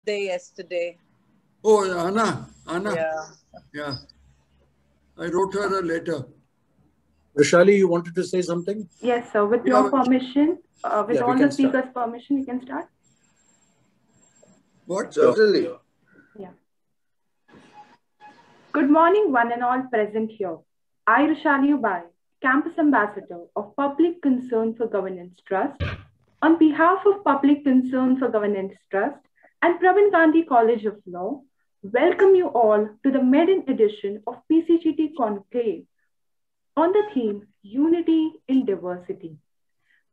birthday yesterday. Oh, Anna. Yeah. I wrote her a letter. Rishali, you wanted to say something? Yes, sir. With your permission, with all the speakers' permission, we can start. What? Certainly. Yeah. Good morning, one and all present here. I, Rishali Bai, Campus Ambassador of Public Concern for Governance Trust, on behalf of Public Concern for Governance Trust and Pravin Gandhi College of Law, welcome you all to the maiden edition of PCGT Conclave on the theme Unity in Diversity.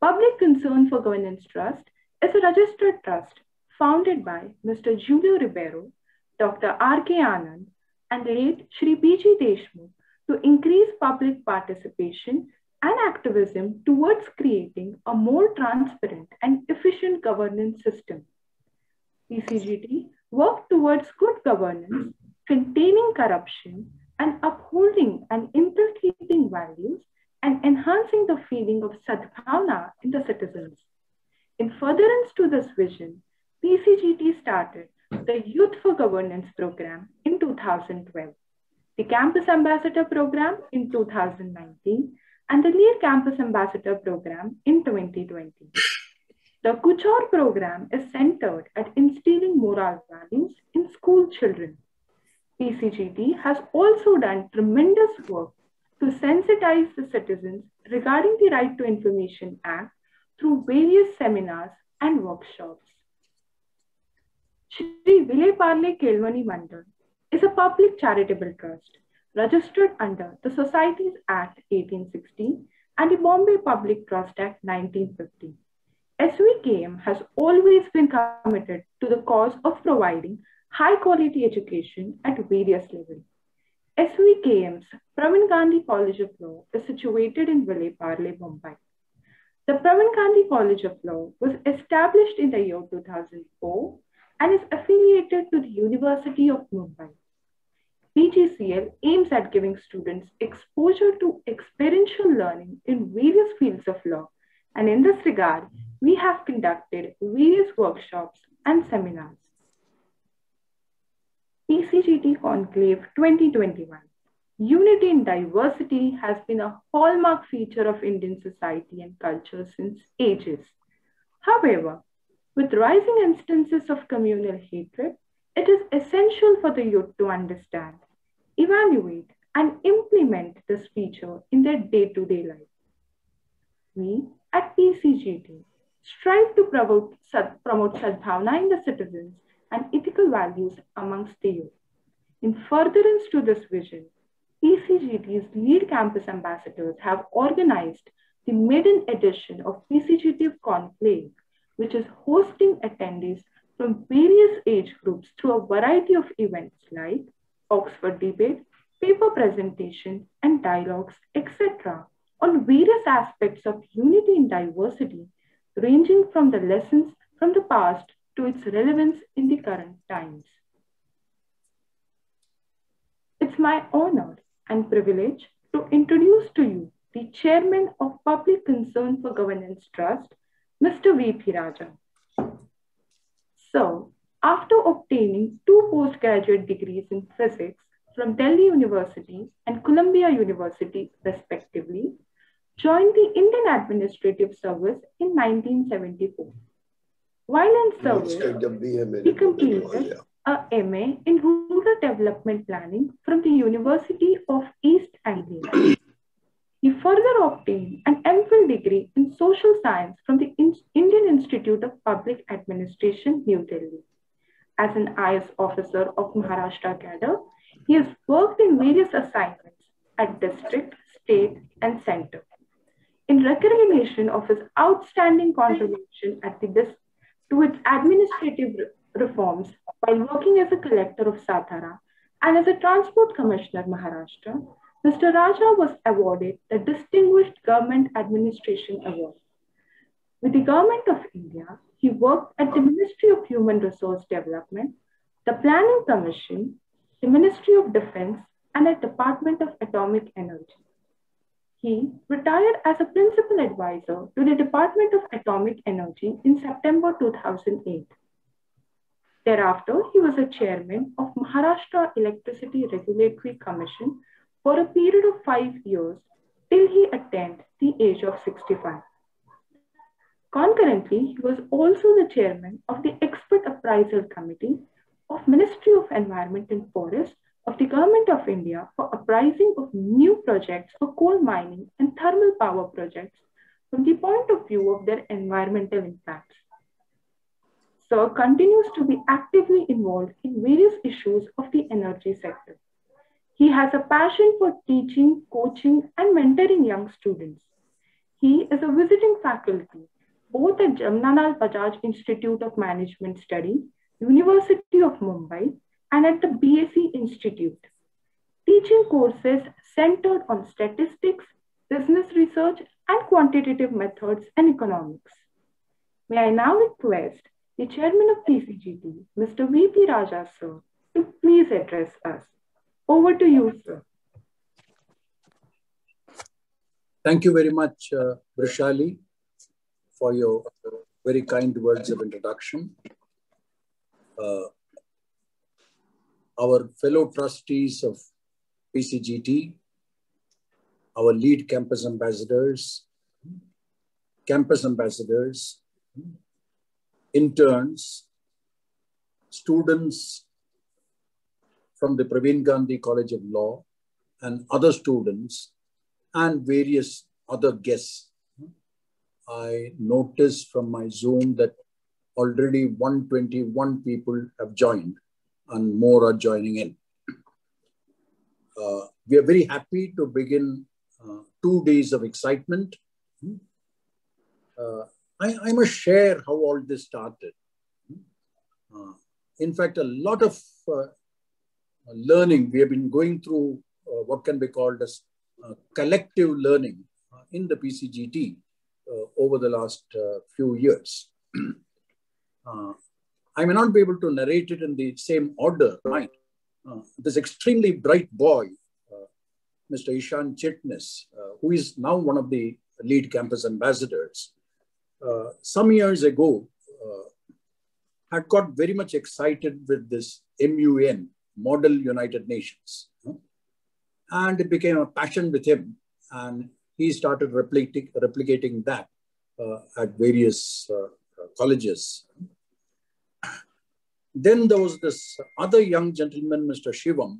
Public Concern for Governance Trust is a registered trust founded by Mr. Julio Ribeiro, Dr. R.K. Anand, and late Shri Deshmukh to increase public participation and activism towards creating a more transparent and efficient governance system. PCGT worked towards good governance, containing corruption, and upholding and inculcating values and enhancing the feeling of sadbhavna in the citizens. In furtherance to this vision, PCGT started the Youth for Governance program in 2012, the Campus Ambassador program in 2019, and the Lead Campus Ambassador program in 2020. The Kuchor program is centered at instilling moral values in school children. PCGT has also done tremendous work to sensitize the citizens regarding the Right to Information Act through various seminars and workshops. Shri Vile Parle Kelvani Mandal is a public charitable trust registered under the Societies Act 1860 and the Bombay Public Trust Act 1950. SVKM has always been committed to the cause of providing high-quality education at various levels. SVKM's Pravin Gandhi College of Law is situated in Vile Parle, Mumbai. The Pravin Gandhi College of Law was established in the year 2004 and is affiliated to the University of Mumbai. PGCL aims at giving students exposure to experiential learning in various fields of law, and in this regard, we have conducted various workshops and seminars. PCGT Conclave 2021. Unity in diversity has been a hallmark feature of Indian society and culture since ages. However, with rising instances of communal hatred, it is essential for the youth to understand, evaluate, and implement this feature in their day-to-day life. We at PCGT strive to promote sadbhavna in the citizens and ethical values amongst the youth. In furtherance to this vision, PCGT's lead campus ambassadors have organized the maiden edition of PCGT Conclave, which is hosting attendees from various age groups through a variety of events like Oxford debate, paper presentation, and dialogues, etc., on various aspects of unity in diversity, ranging from the lessons from the past to its relevance in the current times. It's my honor and privilege to introduce to you the Chairman of Public Concern for Governance Trust, Mr. V.P. Raja. So, after obtaining 2 postgraduate degrees in physics from Delhi University and Columbia University, respectively, joined the Indian Administrative Service in 1974. While in service, he completed a MA in Rural Development Planning from the University of East Anglia. He further obtained an MPhil degree in Social Science from the Indian Institute of Public Administration, New Delhi. As an IS officer of Maharashtra cadre, he has worked in various assignments at district, state, and center. In recognition of his outstanding contribution to its administrative reforms while working as a collector of Satara and as a transport commissioner Maharashtra, Mr. Raja was awarded the Distinguished Government Administration Award. With the Government of India, he worked at the Ministry of Human Resource Development, the Planning Commission, the Ministry of Defense, and the Department of Atomic Energy. He retired as a principal advisor to the Department of Atomic Energy in September 2008. Thereafter, he was a chairman of Maharashtra Electricity Regulatory Commission for a period of 5 years till he attained the age of 65. Concurrently, he was also the chairman of the Expert Appraisal Committee of Ministry of Environment and Forests of the Government of India for appraising of new projects for coal mining and thermal power projects from the point of view of their environmental impacts. Sir continues to be actively involved in various issues of the energy sector. He has a passion for teaching, coaching, and mentoring young students. He is a visiting faculty both at Jamnalal Bajaj Institute of Management Study, University of Mumbai, and at the BSc Institute, teaching courses centered on statistics, business research, and quantitative methods and economics. May I now request the Chairman of PCGT, Mr. V.P. Raja, sir, to please address us. Over to you, sir. Thank you very much, Vrishali, for your very kind words of introduction. Our fellow trustees of PCGT, our lead campus ambassadors, interns, students from the Pravin Gandhi College of Law, and other students, and various other guests. I noticed from my Zoom that already 121 people have joined and more are joining in. We are very happy to begin 2 days of excitement. I must share how all this started. In fact, a lot of learning, we have been going through what can be called as collective learning in the PCGT over the last few years. I may not be able to narrate it in the same order, right? This extremely bright boy, Mr. Ishan Chitnis, who is now one of the lead campus ambassadors, some years ago had got very much excited with this MUN, Model United Nations. And it became a passion with him. And he started replicating that at various colleges. Then there was this other young gentleman, Mr. Shivam,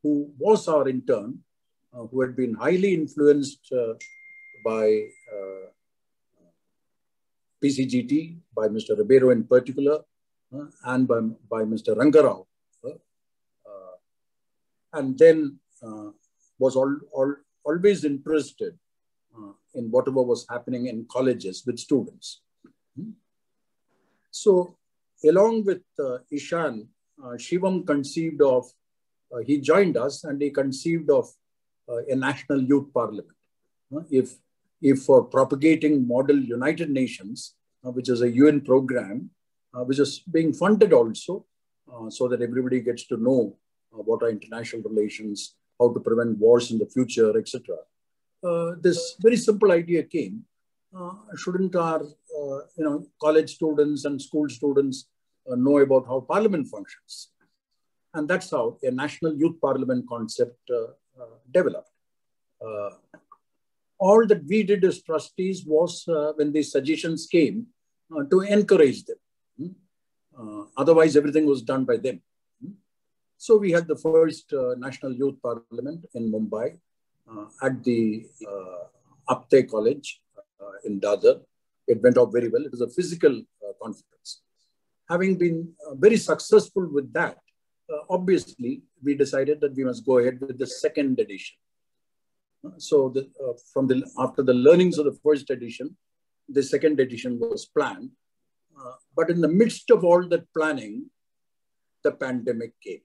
who was our intern, who had been highly influenced by PCGT, by Mr. Ribeiro in particular, and by Mr. Rangarao. And then was always interested in whatever was happening in colleges with students. So along with Ishan, Shivam conceived of, he joined us and he conceived of a national youth parliament. If for propagating Model United Nations, which is a UN program, which is being funded also, so that everybody gets to know what are international relations, how to prevent wars in the future, etc. This very simple idea came. Shouldn't our college students and school students know about how parliament functions? And that's how a national youth parliament concept developed. All that we did as trustees was, when these suggestions came, to encourage them. Otherwise, everything was done by them. So we had the first National Youth Parliament in Mumbai at the Apte College in Dadar. It went off very well. It was a physical conference. Having been very successful with that, obviously, we decided that we must go ahead with the second edition. So after the learnings of the first edition, the second edition was planned. But in the midst of all that planning, the pandemic came.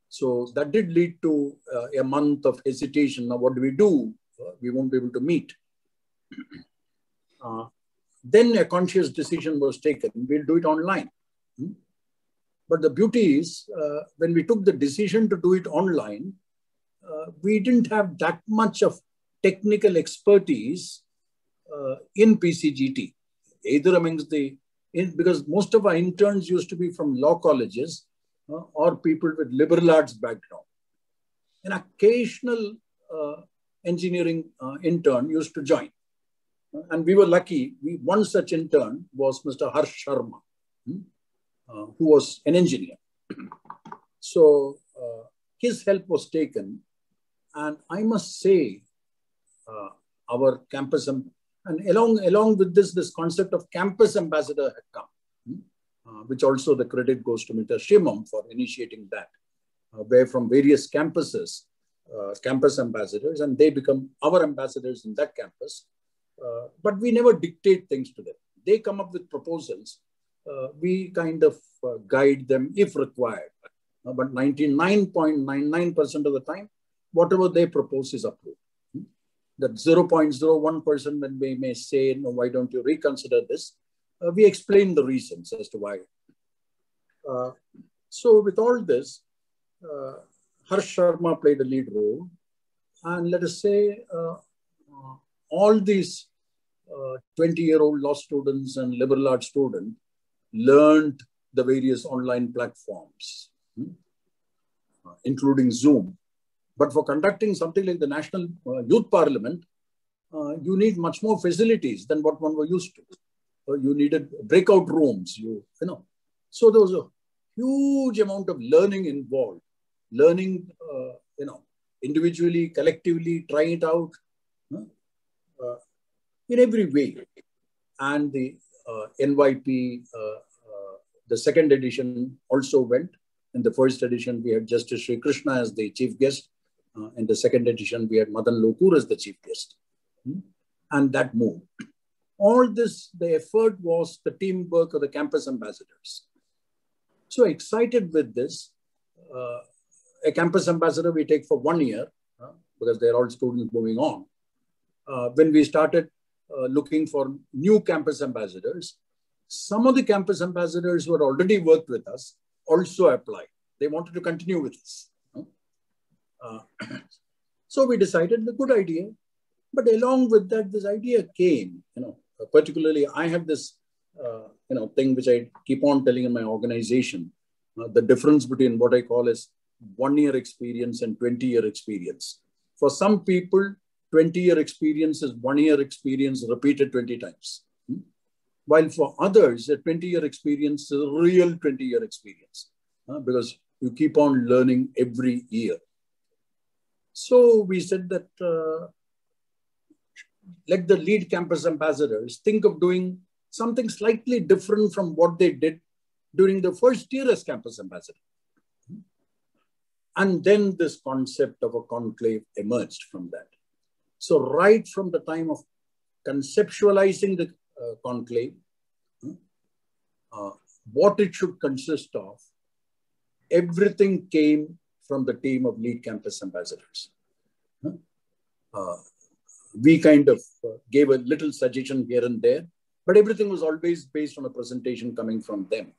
So that did lead to a month of hesitation. Now, what do we do? We won't be able to meet. Then a conscious decision was taken. We'll do it online. But the beauty is, when we took the decision to do it online, we didn't have that much of technical expertise in PCGT, either amongst the because most of our interns used to be from law colleges or people with liberal arts background. An occasional engineering intern used to join. And we were lucky. One such intern was Mr. Harsh Sharma, who was an engineer. So his help was taken. And I must say, our campus, and along with this concept of campus ambassador had come, which also the credit goes to Mr. Shimam for initiating that, where from various campuses, campus ambassadors, and they become our ambassadors in that campus. But we never dictate things to them. They come up with proposals. We kind of guide them if required. But 99.99% of the time, whatever they propose is approved. That 0.01% when we may say, no, why don't you reconsider this? We explain the reasons as to why. So with all this, Harsh Sharma played a lead role. And let us say, all these 20-year-old law students and liberal arts students learned the various online platforms, including Zoom. But for conducting something like the National Youth Parliament, you need much more facilities than what one was used to. You needed breakout rooms, you know. So there was a huge amount of learning involved. Learning, individually, collectively, trying it out in every way. And the NYP, the second edition also went. In the first edition, we had Justice Shri Krishna as the chief guest. In the second edition, we had Madan Lokur as the chief guest. And that moved. All this, the effort was the teamwork of the campus ambassadors. So excited with this, a campus ambassador we take for 1 year, because they're all students moving on. When we started looking for new campus ambassadors, some of the campus ambassadors who had already worked with us also applied. They wanted to continue with us. So we decided a good idea. But along with that, this idea came, particularly I have this, thing which I keep on telling in my organization, the difference between what I call as 1 year experience and 20-year experience. For some people, 20-year experience is 1 year experience repeated 20 times. While for others, a 20-year experience is a real 20-year experience because you keep on learning every year. So we said that let the lead campus ambassadors think of doing something slightly different from what they did during the first year as campus ambassador. And then this concept of a conclave emerged from that. So right from the time of conceptualizing the conclave, what it should consist of, everything came from the team of lead campus ambassadors. We kind of gave a little suggestion here and there, but everything was always based on a presentation coming from them.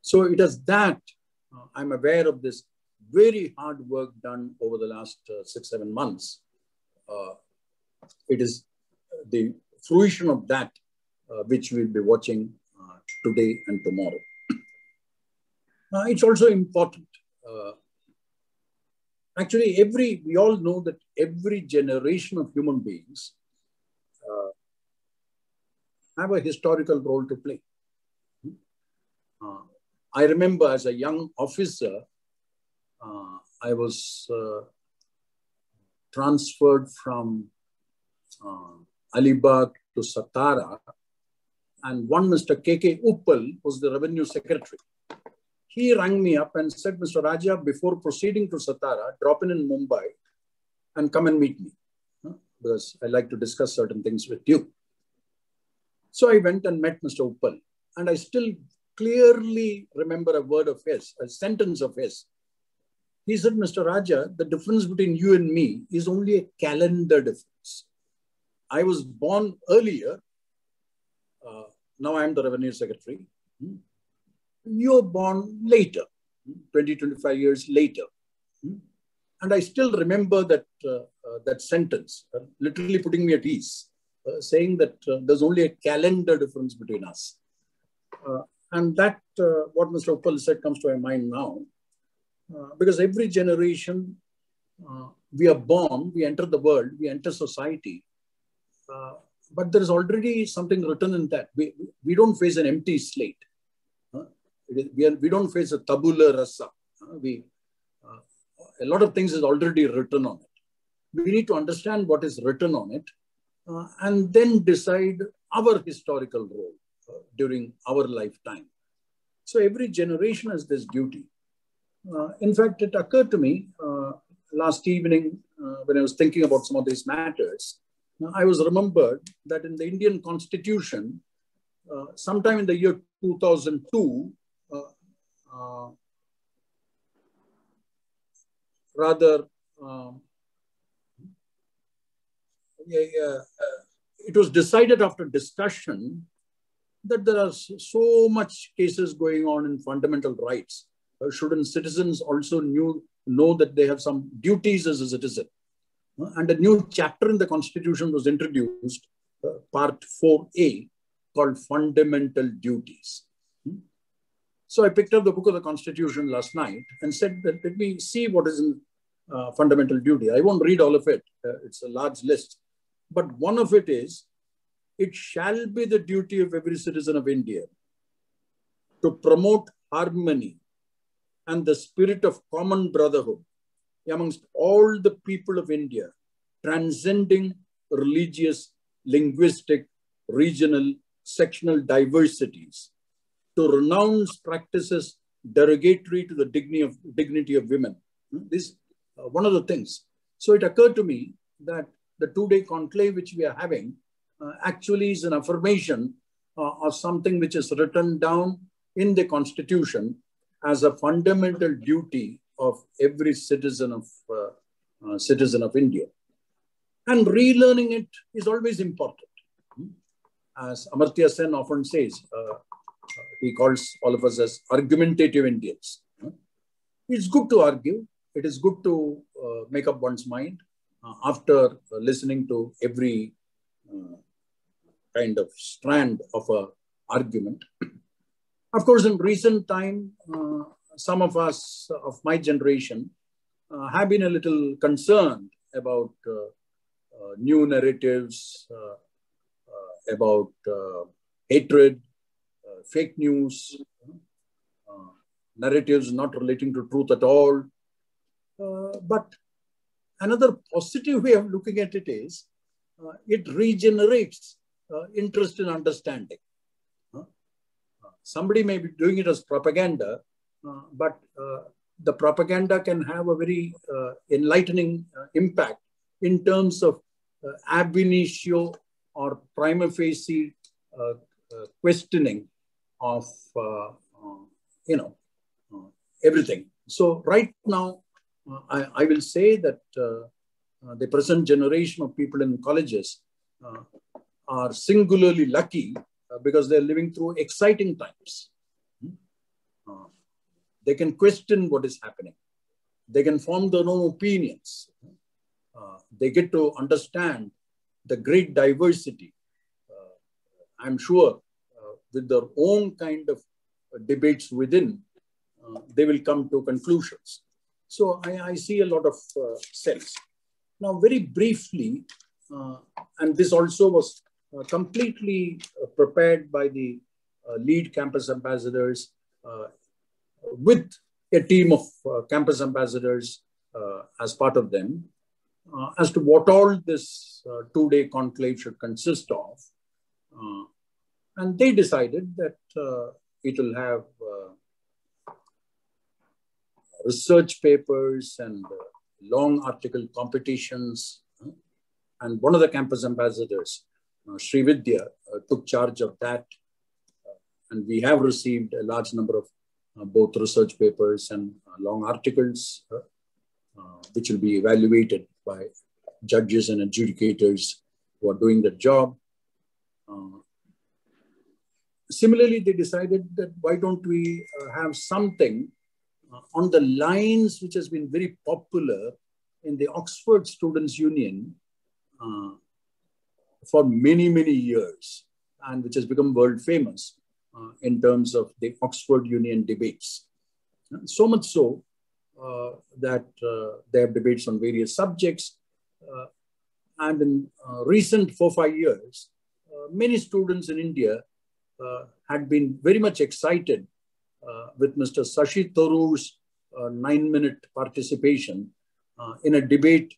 So it is that I'm aware of this very hard work done over the last 6-7 months. It is the fruition of that which we'll be watching today and tomorrow. It's also important. Actually, we all know that every generation of human beings have a historical role to play. I remember as a young officer, I was transferred from Alibag to Satara, and one Mr. K.K. Uppal was the revenue secretary. He rang me up and said, Mr. Raja, before proceeding to Satara, drop in Mumbai and come and meet me because I like to discuss certain things with you. So I went and met Mr. Uppal, and I still clearly remember a word of his, a sentence of his. He said, Mr. Raja, the difference between you and me is only a calendar difference. I was born earlier. Now I'm the revenue secretary. You're born later, 20, 25 years later. And I still remember that, that sentence, literally putting me at ease. saying that there's only a calendar difference between us. And that, what Mr. Uppal said comes to my mind now, because every generation, we are born, we enter the world, we enter society, but there is already something written in that. We don't face an empty slate. We don't face a tabula rasa. A lot of things is already written on it. We need to understand what is written on it and then decide our historical role during our lifetime. So every generation has this duty. In fact, it occurred to me last evening when I was thinking about some of these matters, I was remembered that in the Indian Constitution, sometime in the year 2002, it was decided after discussion that there are so much cases going on in fundamental rights. Shouldn't citizens also know that they have some duties as a citizen? And a new chapter in the Constitution was introduced, Part 4A, called Fundamental Duties. So I picked up the book of the Constitution last night and said that let me see what is in fundamental duty. I won't read all of it. It's a large list. But one of it is, it shall be the duty of every citizen of India to promote harmony and the spirit of common brotherhood amongst all the people of India, transcending religious, linguistic, regional, sectional diversities, to renounce practices derogatory to the dignity of women. This is one of the things. So it occurred to me that the two-day conclave which we are having actually is an affirmation of something which is written down in the Constitution as a fundamental duty of every citizen of India. And relearning it is always important. As Amartya Sen often says, he calls all of us as argumentative Indians. It's good to argue. It is good to make up one's mind after listening to every kind of strand of an argument. Of course, in recent time, some of us of my generation have been a little concerned about new narratives, about hatred, fake news, narratives not relating to truth at all. But another positive way of looking at it is it regenerates interest in understanding. Somebody may be doing it as propaganda, but the propaganda can have a very enlightening impact in terms of ab initio or prima facie questioning of everything. So right now, I will say that the present generation of people in colleges are singularly lucky because they're living through exciting times. They can question what is happening. They can form their own opinions. They get to understand the great diversity. I'm sure with their own kind of debates within, they will come to conclusions. So I see a lot of sense. Now, very briefly, and this also was completely prepared by the lead campus ambassadors with a team of campus ambassadors as part of them, as to what all this two-day conclave should consist of. And they decided that it will have research papers and long article competitions. And one of the campus ambassadors, Shri, took charge of that. And we have received a large number of both research papers and long articles, which will be evaluated by judges and adjudicators who are doing the job. Similarly, they decided that why don't we have something on the lines which has been very popular in the Oxford Students' Union for many, many years, and which has become world famous in terms of the Oxford Union debates. So much so that they have debates on various subjects. And in recent 4-5 years, many students in India had been very much excited with Mr. Shashi Tharoor's 9-minute participation in a debate,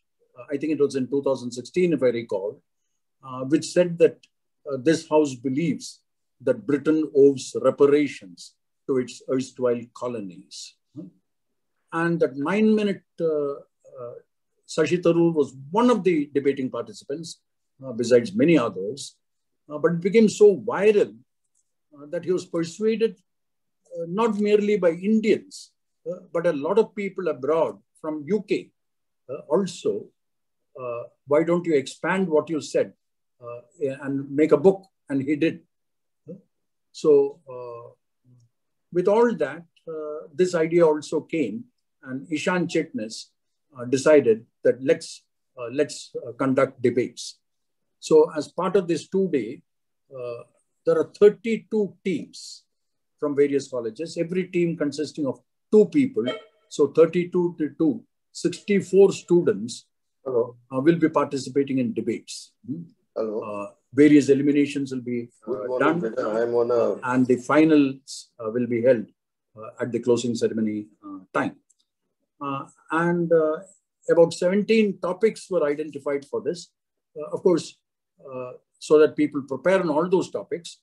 I think it was in 2016, if I recall, which said that this house believes that Britain owes reparations to its erstwhile colonies. And that 9-minute Shashi Tharoor was one of the debating participants, besides many others, but it became so viral that he was persuaded not merely by Indians, but a lot of people abroad from UK also, why don't you expand what you said and make a book? And he did. So with all that, this idea also came, and Ishan Chitnis decided that let's conduct debates. So as part of this 2-day, there are 32 teams from various colleges, every team consisting of 2 people. So 32 to 2, 64 students will be participating in debates. Various eliminations will be done, and the finals will be held at the closing ceremony time. And about 17 topics were identified for this, of course, so that people prepare on all those topics.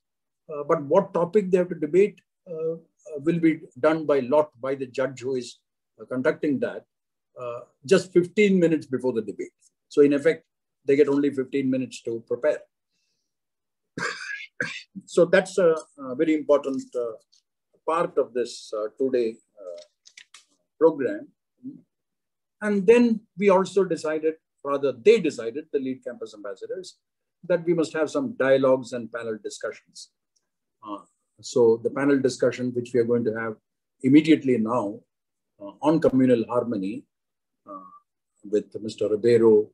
But what topic they have to debate will be done by lot by the judge who is conducting that just 15 minutes before the debate. So in effect, they get only 15 minutes to prepare. So that's a very important part of this 2-day program. And then we also decided, rather they decided, the lead campus ambassadors, that we must have some dialogues and panel discussions. So the panel discussion, which we are going to have immediately now on communal harmony with Mr. Ribeiro,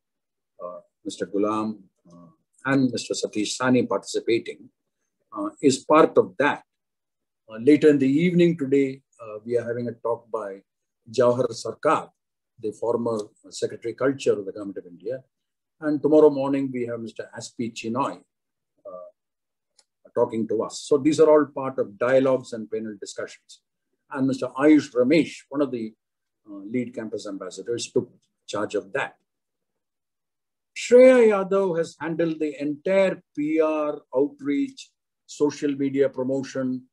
Mr. Gulam, and Mr. Satish Sahney participating, is part of that. Later in the evening today, we are having a talk by Jawahar Sarkar, the former Secretary Culture of the Government of India. And tomorrow morning, we have Mr. Aspi Chinoy talking to us. So these are all part of dialogues and panel discussions. And Mr. Ayush Ramesh, one of the lead campus ambassadors, took charge of that. Shreya Yadav has handled the entire PR, outreach, social media promotion.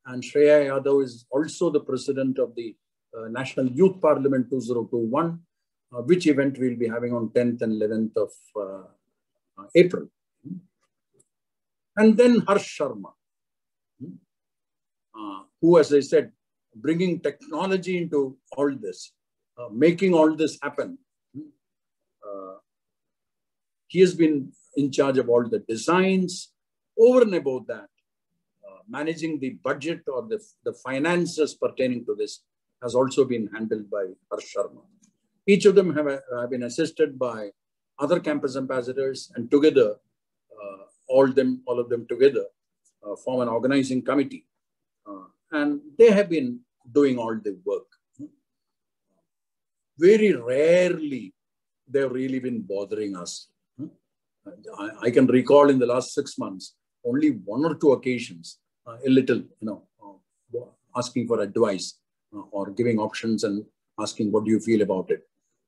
And Shreya Yadav is also the president of the National Youth Parliament 2021, which event we'll be having on 10th and 11th of April. And then Harsh Sharma, who, as I said, bringing technology into all this, making all this happen. He has been in charge of all the designs. Over and above that, managing the budget or the finances pertaining to this has also been handled by Harsh Sharma. Each of them have been assisted by other campus ambassadors, and together, all of them together form an organizing committee. And they have been doing all the work. Very rarely they've really been bothering us. I can recall in the last 6 months, only 1 or 2 occasions, a little, asking for advice or giving options and asking, what do you feel about it?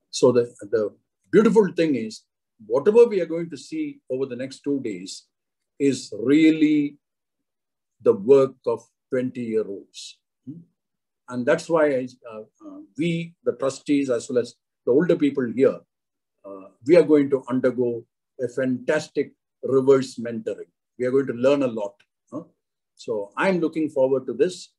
So the beautiful thing is, whatever we are going to see over the next 2 days is really the work of 20-year-olds. And that's why we, the trustees, as well as the older people here, we are going to undergo a fantastic reverse mentoring. We are going to learn a lot. So I'm looking forward to this.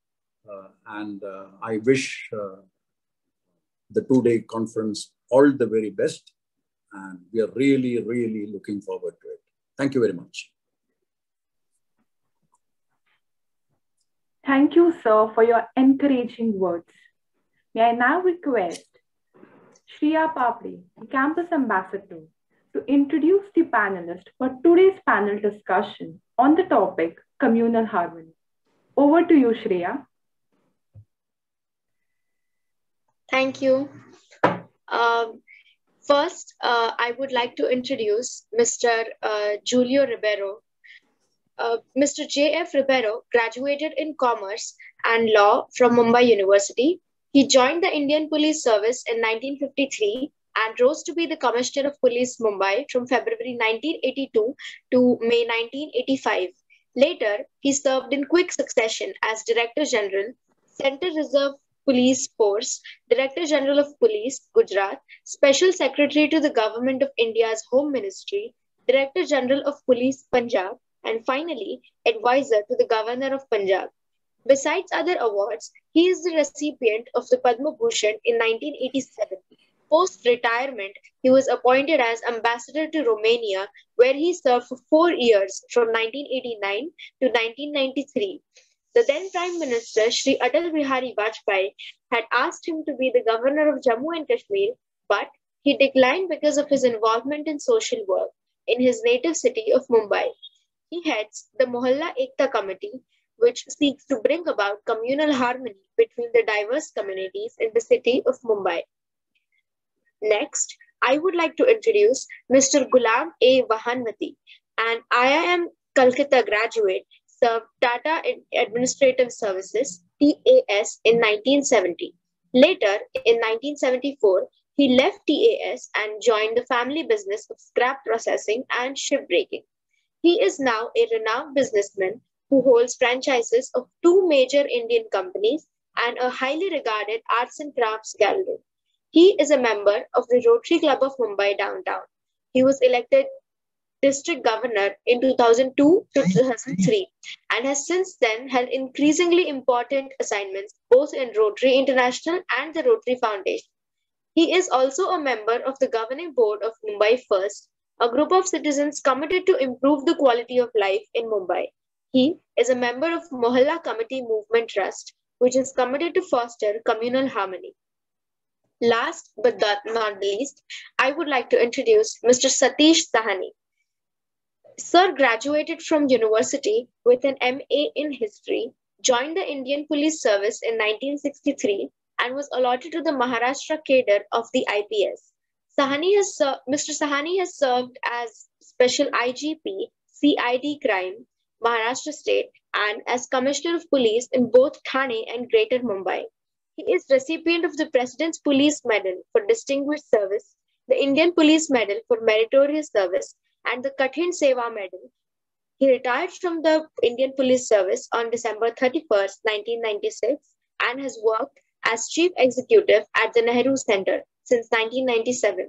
And I wish the 2-day conference all the very best. And we are really, really looking forward to it. Thank you very much. Thank you, sir, for your encouraging words. May I now request Shriya Papri, the campus ambassador, to to introduce the panelists for today's panel discussion on the topic Communal Harmony. Over to you, Shreya. Thank you. First, I would like to introduce Mr. Julio Ribeiro. Mr. J.F. Ribeiro graduated in Commerce and Law from Mumbai University. He joined the Indian Police Service in 1953 and rose to be the Commissioner of Police Mumbai from February 1982 to May 1985. Later, he served in quick succession as Director General, Central Reserve Police Force, Director General of Police, Gujarat, Special Secretary to the Government of India's Home Ministry, Director General of Police, Punjab, and finally, advisor to the Governor of Punjab. Besides other awards, he is the recipient of the Padma Bhushan in 1987. Post-retirement, he was appointed as ambassador to Romania, where he served for 4 years from 1989 to 1993. The then Prime Minister, Shri Atal Bihari Vajpayee, had asked him to be the governor of Jammu and Kashmir, but he declined because of his involvement in social work in his native city of Mumbai. He heads the Mohalla Ekta Committee, which seeks to bring about communal harmony between the diverse communities in the city of Mumbai. Next, I would like to introduce Mr. Gulam A. Vahanvaty, an IIM Calcutta graduate, served Tata Administrative Services, TAS, in 1970. Later, in 1974, he left TAS and joined the family business of scrap processing and shipbreaking. He is now a renowned businessman who holds franchises of 2 major Indian companies and a highly regarded arts and crafts gallery. He is a member of the Rotary Club of Mumbai Downtown. He was elected district governor in 2002 to 2003 and has since then held increasingly important assignments both in Rotary International and the Rotary Foundation. He is also a member of the governing board of Mumbai First, a group of citizens committed to improve the quality of life in Mumbai. He is a member of Mohalla Committee Movement Trust, which is committed to foster communal harmony. Last but not least, I would like to introduce Mr. Satish Sahney. Sir graduated from university with an MA in history, joined the Indian Police Service in 1963 and was allotted to the Maharashtra cadre of the IPS. Mr. Sahney has served as Special IGP, CID Crime, Maharashtra State, and as Commissioner of Police in both Thane and Greater Mumbai. He is recipient of the President's Police Medal for Distinguished Service, the Indian Police Medal for Meritorious Service, and the Kathin Seva Medal. He retired from the Indian Police Service on December 31st, 1996, and has worked as Chief Executive at the Nehru Center since 1997.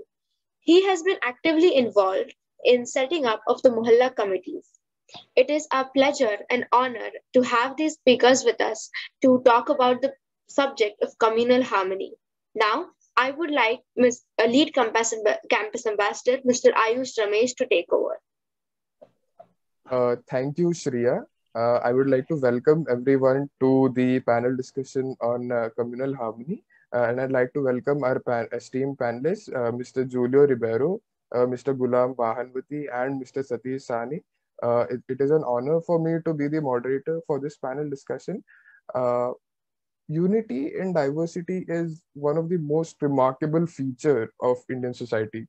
He has been actively involved in setting up of the Mohalla committees. It is our pleasure and honor to have these speakers with us to talk about the subject of communal harmony. Now, I would like Lead Campus Ambassador, Mr. Ayush Ramesh, to take over. Thank you, Shreya. I would like to welcome everyone to the panel discussion on communal harmony. And I'd like to welcome our esteemed panelists, Mr. Julio Ribeiro, Mr. Gulam Vahanvaty, and Mr. Satish Sahney. It is an honor for me to be the moderator for this panel discussion. Unity in diversity is one of the most remarkable features of Indian society.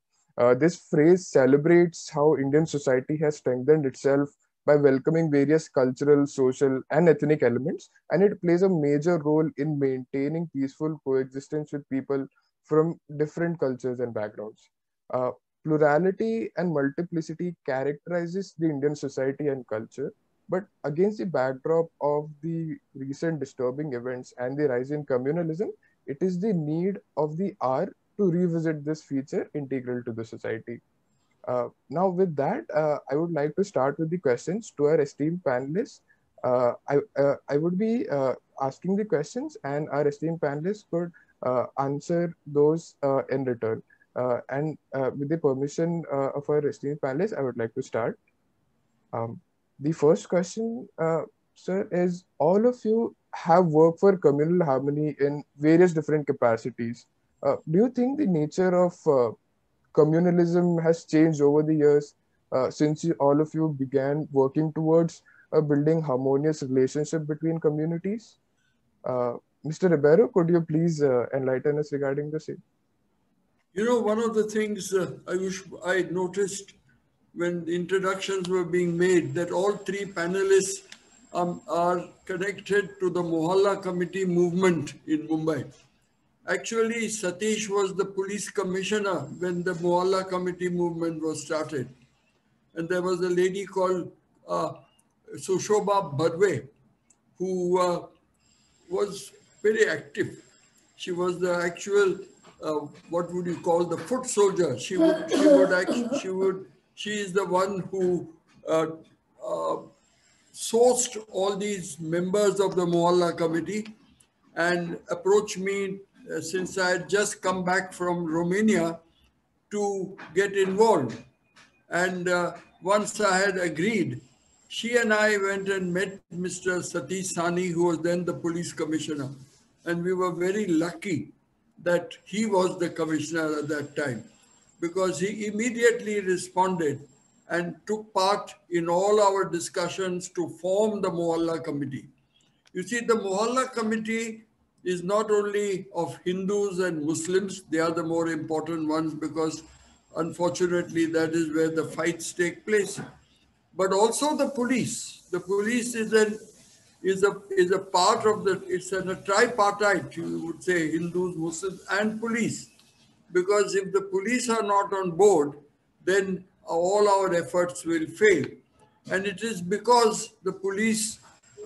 This phrase celebrates how Indian society has strengthened itself by welcoming various cultural, social, and ethnic elements, and it plays a major role in maintaining peaceful coexistence with people from different cultures and backgrounds. Plurality and multiplicity characterizes the Indian society and culture, but against the backdrop of the recent disturbing events and the rise in communalism, it is the need of the hour to revisit this feature integral to the society. Now, with that, I would like to start with the questions to our esteemed panelists. I would be asking the questions, and our esteemed panelists could answer those in return. With the permission of our esteemed panelists, I would like to start. The first question, sir, is all of you have worked for communal harmony in various different capacities. Do you think the nature of communalism has changed over the years since all of you began working towards building harmonious relationship between communities. Mr. Ribeiro, could you please enlighten us regarding the same? You know, one of the things I noticed when the introductions were being made, that all three panelists are connected to the Mohalla Committee movement in Mumbai. Actually, Satish was the police commissioner when the Mohalla Committee movement was started. And there was a lady called Sushobha Badwe, who was very active. She was the actual, what would you call, the foot soldier. She is the one who sourced all these members of the Mohalla Committee and approached me since I had just come back from Romania to get involved. And once I had agreed, she and I went and met Mr. Satish Sahney, who was then the police commissioner. And we were very lucky that he was the commissioner at that time, because he immediately responded and took part in all our discussions to form the Mohalla Committee. You see, the Mohalla Committee is not only of Hindus and Muslims, they are the more important ones because unfortunately that is where the fights take place, but also the police. The police is a part of it's a tripartite, you would say, Hindus, Muslims and police. Because if the police are not on board, then all our efforts will fail. And it is because the police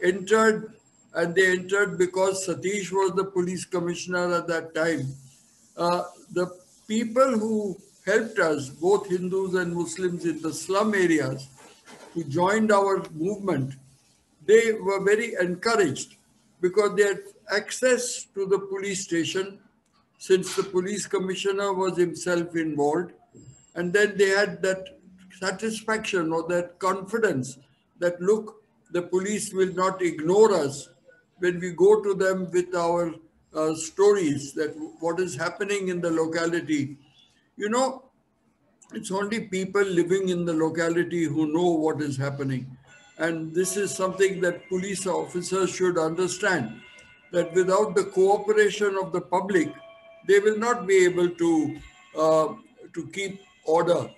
entered, and they entered because Satish was the police commissioner at that time. The people who helped us, both Hindus and Muslims in the slum areas, who joined our movement, they were very encouraged because they had access to the police station, since the police commissioner was himself involved. And then they had that satisfaction or that confidence that, look, the police will not ignore us when we go to them with our stories, that what is happening in the locality. You know, it's only people living in the locality who know what is happening. And this is something that police officers should understand, that without the cooperation of the public, they will not be able to keep order.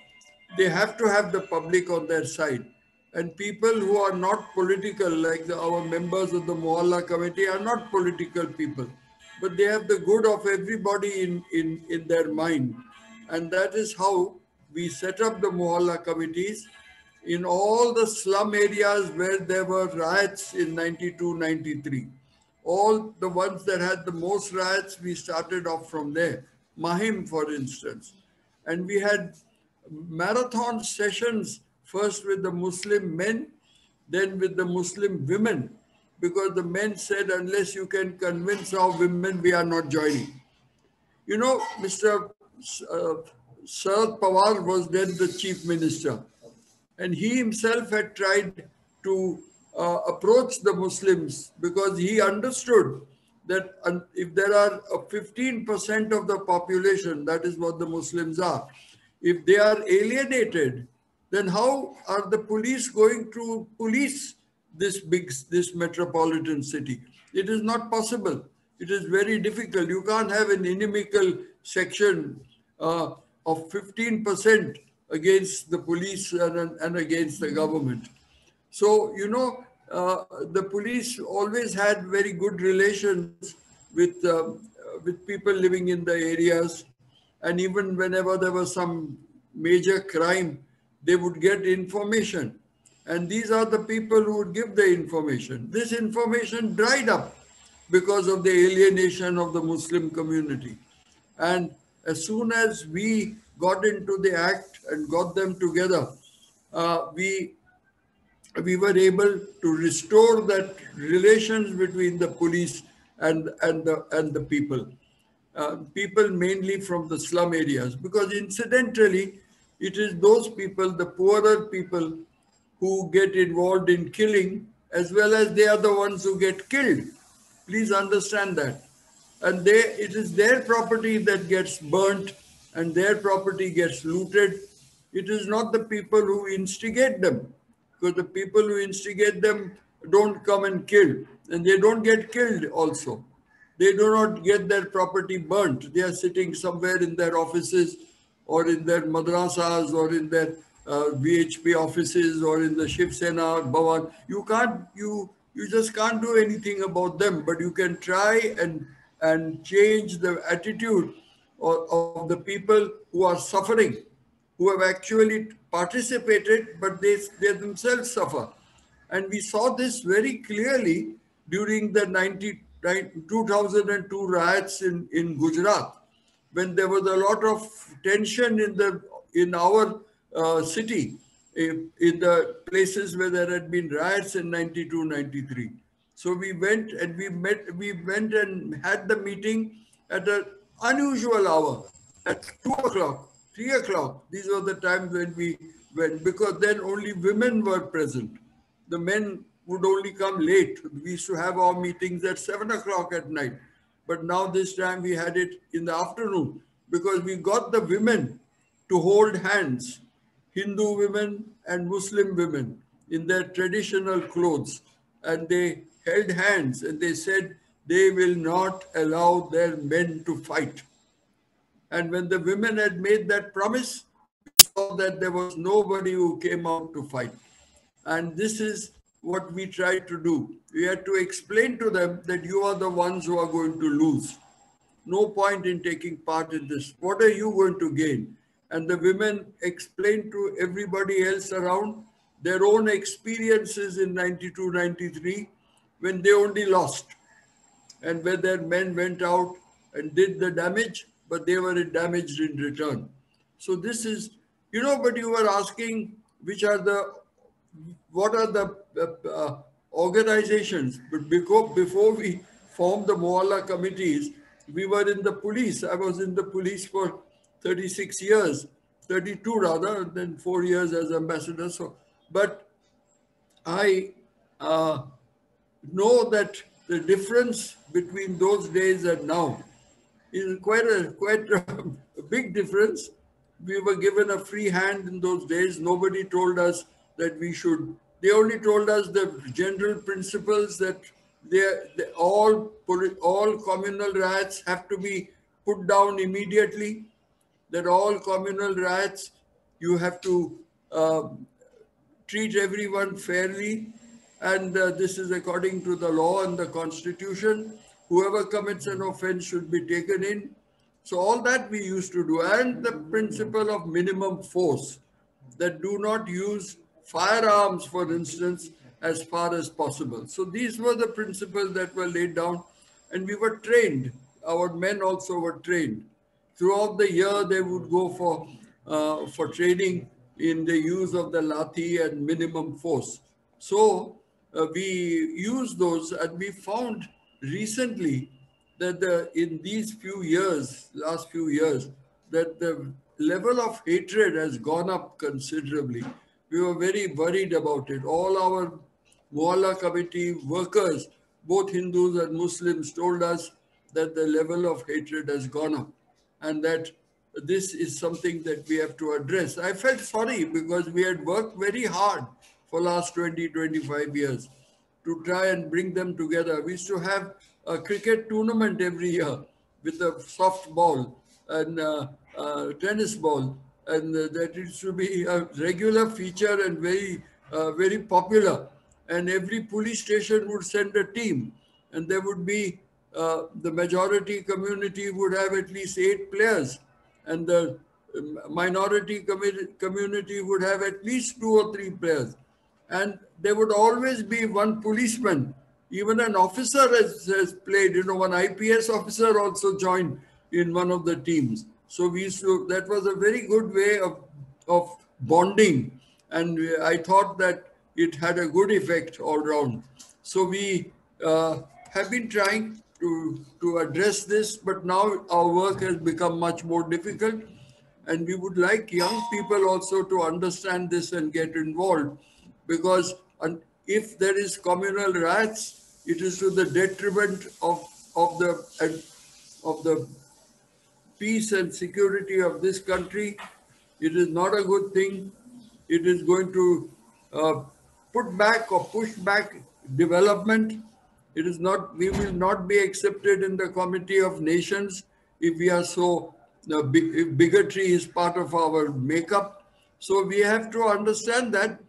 They have to have the public on their side. And people who are not political, like our members of the Mohalla Committee, are not political people, but they have the good of everybody in their mind. And that is how we set up the Mohalla committees in all the slum areas where there were riots in 92, 93. All the ones that had the most riots, we started off from there. Mahim, for instance. And we had marathon sessions, first with the Muslim men, then with the Muslim women, because the men said, unless you can convince our women, we are not joining. You know, Mr. Sharad Pawar was then the chief minister, and he himself had tried to approach the Muslims, because he understood that if there are 15% of the population, that is what the Muslims are, if they are alienated, then how are the police going to police this metropolitan city? It is not possible. It is very difficult. You can't have an inimical section of 15% against the police and against the government. So, you know, the police always had very good relations with people living in the areas. And even whenever there was some major crime, they would get information. And these are the people who would give the information. This information dried up because of the alienation of the Muslim community. And as soon as we got into the act and got them together, we were able to restore that relations between the police and the people. People mainly from the slum areas, because incidentally, it is those people, the poorer people, who get involved in killing, as well as they are the ones who get killed. Please understand that. And it is their property that gets burnt and their property gets looted, it is not the people who instigate them, because the people who instigate them don't come and kill, and they don't get killed also. They do not get their property burnt. They are sitting somewhere in their offices or in their madrasas or in their VHP offices or in the Shiv Sena Bhavan. You just can't do anything about them, but you can try and change the attitude of the people who are suffering, who have actually participated, but they themselves suffer. And we saw this very clearly during the 2002 riots in Gujarat, when there was a lot of tension in our city, in the places where there had been riots in 92, 93. So we went and we went and had the meeting at an unusual hour, at 2 o'clock, 3 o'clock. These were the times when we went, because then only women were present. The men would only come late. We used to have our meetings at 7 o'clock at night. But now this time we had it in the afternoon, because we got the women to hold hands, Hindu women and Muslim women in their traditional clothes. And they held hands and they said they will not allow their men to fight. And when the women had made that promise, we saw that there was nobody who came out to fight. And this is what we tried to do. We had to explain to them that you are the ones who are going to lose. No point in taking part in this. What are you going to gain? And the women explained to everybody else around their own experiences in 92, 93, when they only lost. And where their men went out and did the damage, but they were damaged in return. So this is, but you were asking what are the organizations. But before we formed the Mohalla committees, we were in the police. I was in the police for 36 years, 32 rather, then 4 years as ambassador. So, but I know that the difference between those days and now is quite a big difference. We were given a free hand in those days. Nobody told us that we should. They only told us the general principles that all communal riots have to be put down immediately, that all communal riots, you have to treat everyone fairly, and this is according to the law and the constitution. Whoever commits an offense should be taken in. So all that we used to do, and the principle of minimum force, that do not use firearms, for instance, as far as possible. So these were the principles that were laid down, and we were trained. Our men also were trained. Throughout the year, they would go for training in the use of the lathi and minimum force. So we used those, and we found recently that in these last few years, that the level of hatred has gone up considerably. We were very worried about it. All our Mohalla committee workers, both Hindus and Muslims, told us that the level of hatred has gone up, and that this is something that we have to address. I felt sorry, because we had worked very hard for last 20, 25 years to try and bring them together. We used to have a cricket tournament every year with a soft ball and tennis ball, and that it should be a regular feature and very popular. And every police station would send a team, and there would be the majority community would have at least 8 players, and the minority community would have at least 2 or 3 players. And there would always be one policeman. Even an officer has played, one IPS officer also joined in one of the teams. So that was a very good way of bonding. And I thought that it had a good effect all round. So we have been trying to address this, but now our work has become much more difficult. And we would like young people also to understand this and get involved, because if there is communal riots, it is to the detriment of the peace and security of this country. It is not a good thing. It is going to put back or push back development. It is not, we will not be accepted in the Committee of Nations if we are so, if bigotry is part of our makeup. So we have to understand that.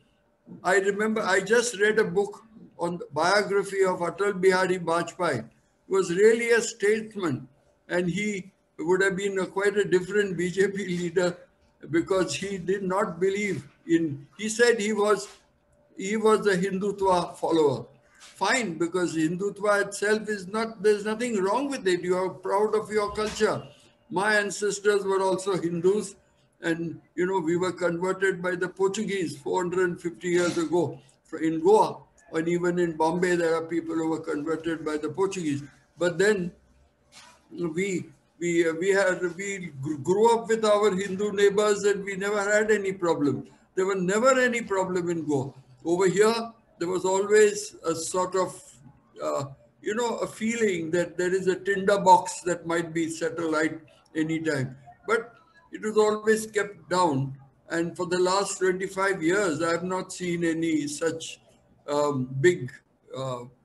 I remember I just read a book on the biography of Atal Bihari Vajpayee. He was really a statesman, and he would have been quite a different BJP leader because he did not believe in, he said he was a Hindutva follower. Fine, because Hindutva itself is not, there's nothing wrong with it. You are proud of your culture. My ancestors were also Hindus, and you know, we were converted by the Portuguese 450 years ago in Goa, and even in Bombay there are people who were converted by the Portuguese. But then we grew up with our Hindu neighbors, and we never had any problem. There were never any problem in Goa. Over here, there was always a sort of, you know, a feeling that there is a tinder box that might be set alight anytime. But it was always kept down. And for the last 25 years, I have not seen any such big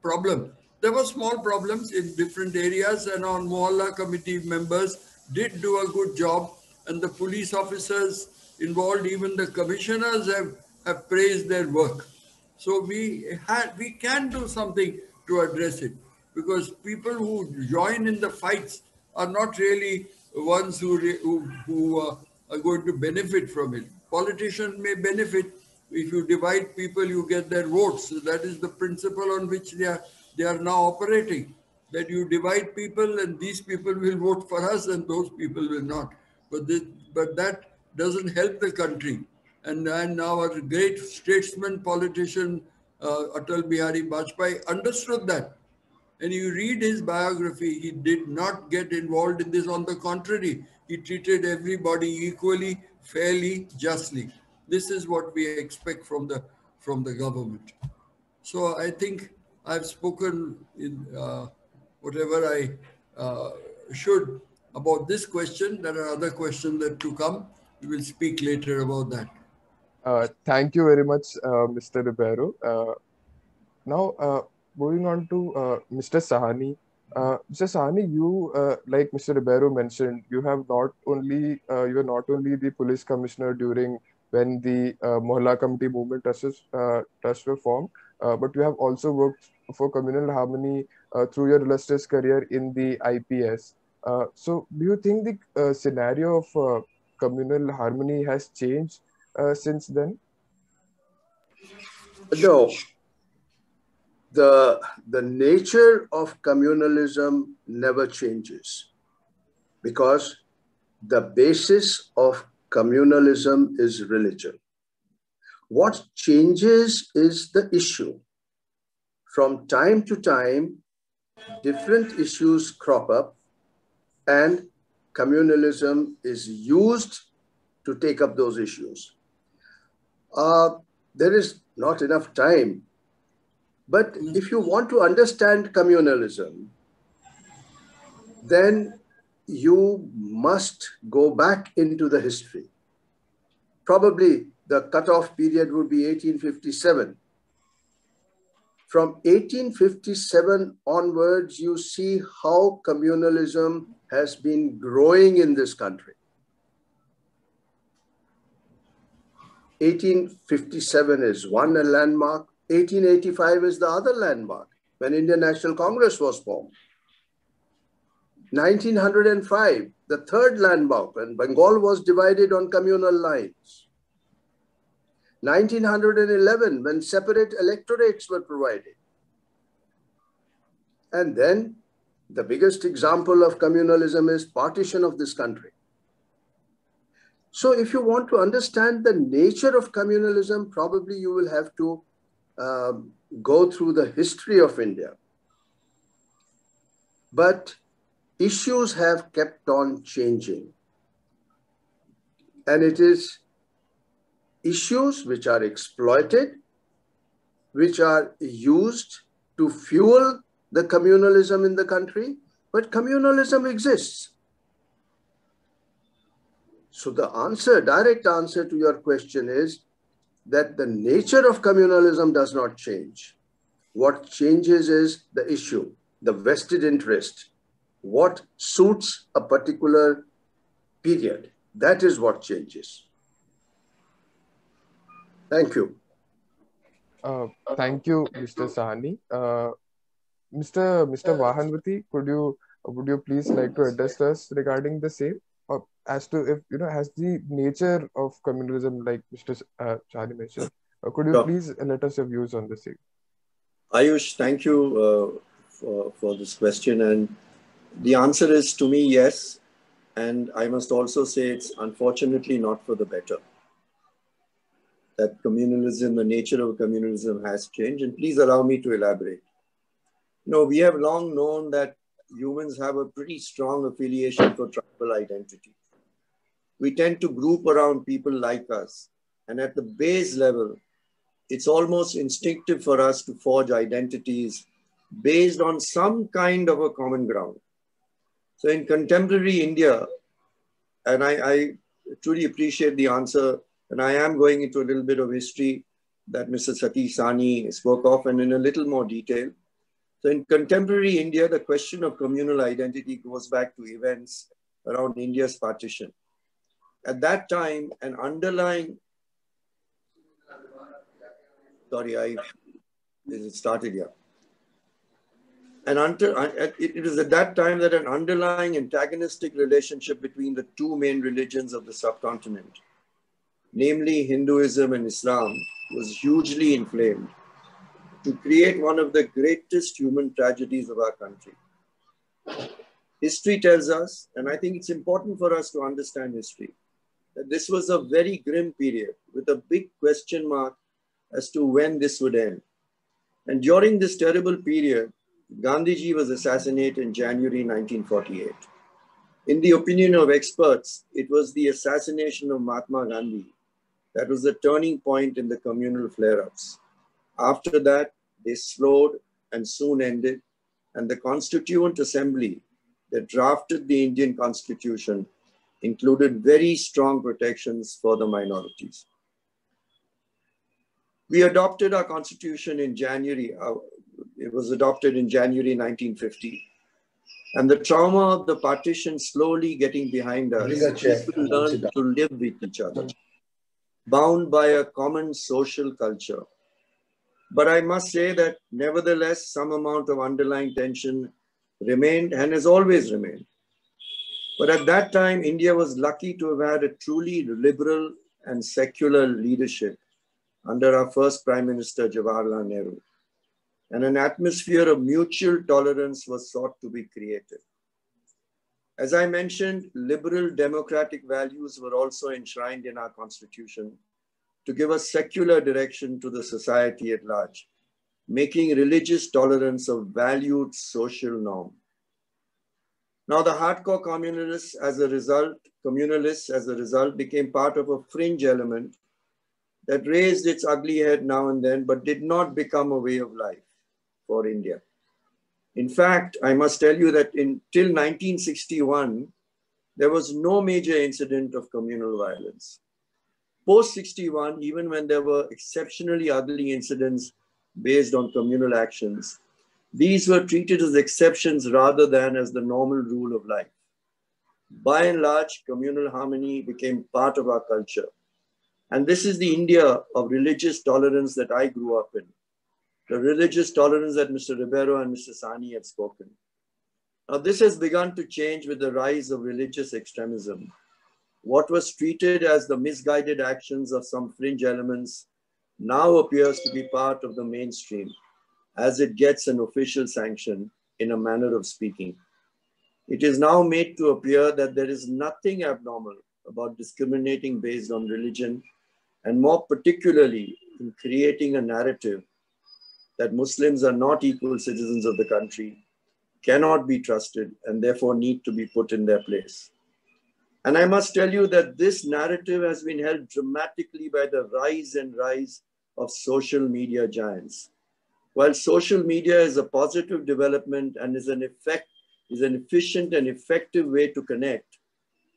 problem. There were small problems in different areas, and our Mohalla committee members did do a good job, and the police officers involved, even the commissioners have praised their work. So we can do something to address it, because people who join in the fights are not really ones who are going to benefit from it. Politicians may benefit. If you divide people, you get their votes. So that is the principle on which they are now operating. That you divide people, and these people will vote for us and those people will not. But that doesn't help the country. And our great statesman, politician, Atal Bihari Vajpayee understood that. And you read his biography, he did not get involved in this. On the contrary, he treated everybody equally, fairly, justly. This is what we expect from the government. So I think I've spoken in whatever I should about this question. There are other questions that to come. We will speak later about that. Thank you very much, Mr. Ribeiro. Now, moving on to Mr. Sahney. Mr. Sahney, you, like Mr. Ribeiro mentioned, you are not only the police commissioner during when the Mohalla Committee Movement Trust were formed, but you have also worked for Communal Harmony through your illustrious career in the IPS. So, do you think the scenario of Communal Harmony has changed since then? No. The nature of communalism never changes, because the basis of communalism is religion. What changes is the issue. From time to time, different issues crop up, and communalism is used to take up those issues. There is not enough time. But if you want to understand communalism, then you must go back into the history. Probably the cutoff period would be 1857. From 1857 onwards, you see how communalism has been growing in this country. 1857 is one landmark. 1885 is the other landmark, when Indian National Congress was formed. 1905, the third landmark, when Bengal was divided on communal lines. 1911, when separate electorates were provided. And then the biggest example of communalism is partition of this country. So if you want to understand the nature of communalism, probably you will have to go through the history of India. But issues have kept on changing. And it is issues which are exploited, which are used to fuel the communalism in the country, but communalism exists. So the answer, direct answer to your question is that the nature of communalism does not change. What changes is the issue, the vested interest, what suits a particular period. That is what changes. Thank you. Thank you, Mr. Sahney. Mr. Vahanvaty, would you please like to address us regarding the same, or as to if has the nature of communalism, like Mr. Sahney mentioned, could you please let us your views on the same? Ayush, thank you for this question, and the answer is, to me, yes, and I must also say it's unfortunately not for the better. That communalism, the nature of communalism has changed, and please allow me to elaborate. We have long known that humans have a pretty strong affiliation for tribal identity. We tend to group around people like us, and at the base level, it's almost instinctive for us to forge identities based on some kind of a common ground. So in contemporary India, and I truly appreciate the answer, and I am going into a little bit of history that Mr. Satish Sahney spoke of, and in a little more detail. So in contemporary India, the question of communal identity goes back to events around India's partition. At that time, an underlying, it started here. And it was at that time that an underlying antagonistic relationship between the two main religions of the subcontinent, namely Hinduism and Islam, was hugely inflamed to create one of the greatest human tragedies of our country. History tells us, and I think it's important for us to understand history, that this was a very grim period with a big question mark as to when this would end. And during this terrible period, Gandhiji was assassinated in January 1948. In the opinion of experts, it was the assassination of Mahatma Gandhi that was the turning point in the communal flare-ups. After that, they slowed and soon ended, and the Constituent Assembly that drafted the Indian Constitution included very strong protections for the minorities. We adopted our Constitution in January. It was adopted in January 1950. And the trauma of the partition slowly getting behind us, people learned to live with each other, bound by a common social culture. But I must say that nevertheless, some amount of underlying tension remained and has always remained. But at that time, India was lucky to have had a truly liberal and secular leadership under our first Prime Minister, Jawaharlal Nehru. And an atmosphere of mutual tolerance was sought to be created. As I mentioned, liberal democratic values were also enshrined in our Constitution to give a secular direction to the society at large, making religious tolerance a valued social norm. Now the hardcore communalists as a result became part of a fringe element that raised its ugly head now and then, but did not become a way of life for India. In fact, I must tell you that till 1961, there was no major incident of communal violence. Post 61, even when there were exceptionally ugly incidents based on communal actions, these were treated as exceptions rather than as the normal rule of life. By and large, communal harmony became part of our culture. And this is the India of religious tolerance that I grew up in. The religious tolerance that Mr. Ribeiro and Mr. Sahney have spoken. Now, this has begun to change with the rise of religious extremism. What was treated as the misguided actions of some fringe elements now appears to be part of the mainstream, as it gets an official sanction in a manner of speaking. It is now made to appear that there is nothing abnormal about discriminating based on religion, and more particularly in creating a narrative that Muslims are not equal citizens of the country, cannot be trusted, and therefore need to be put in their place. And I must tell you that this narrative has been helped dramatically by the rise of social media giants. While social media is a positive development and is an efficient and effective way to connect,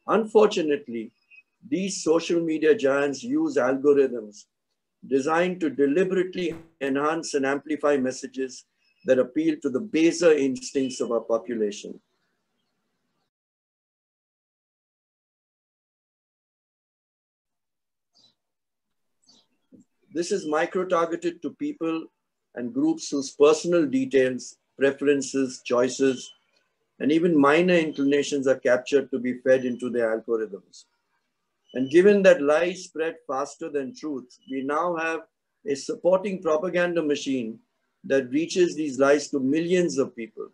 unfortunately, These social media giants use algorithms designed to deliberately enhance and amplify messages that appeal to the baser instincts of our population. This is micro-targeted to people and groups whose personal details, preferences, choices, and even minor inclinations are captured to be fed into their algorithms. And given that lies spread faster than truth, we now have a supporting propaganda machine that reaches these lies to millions of people.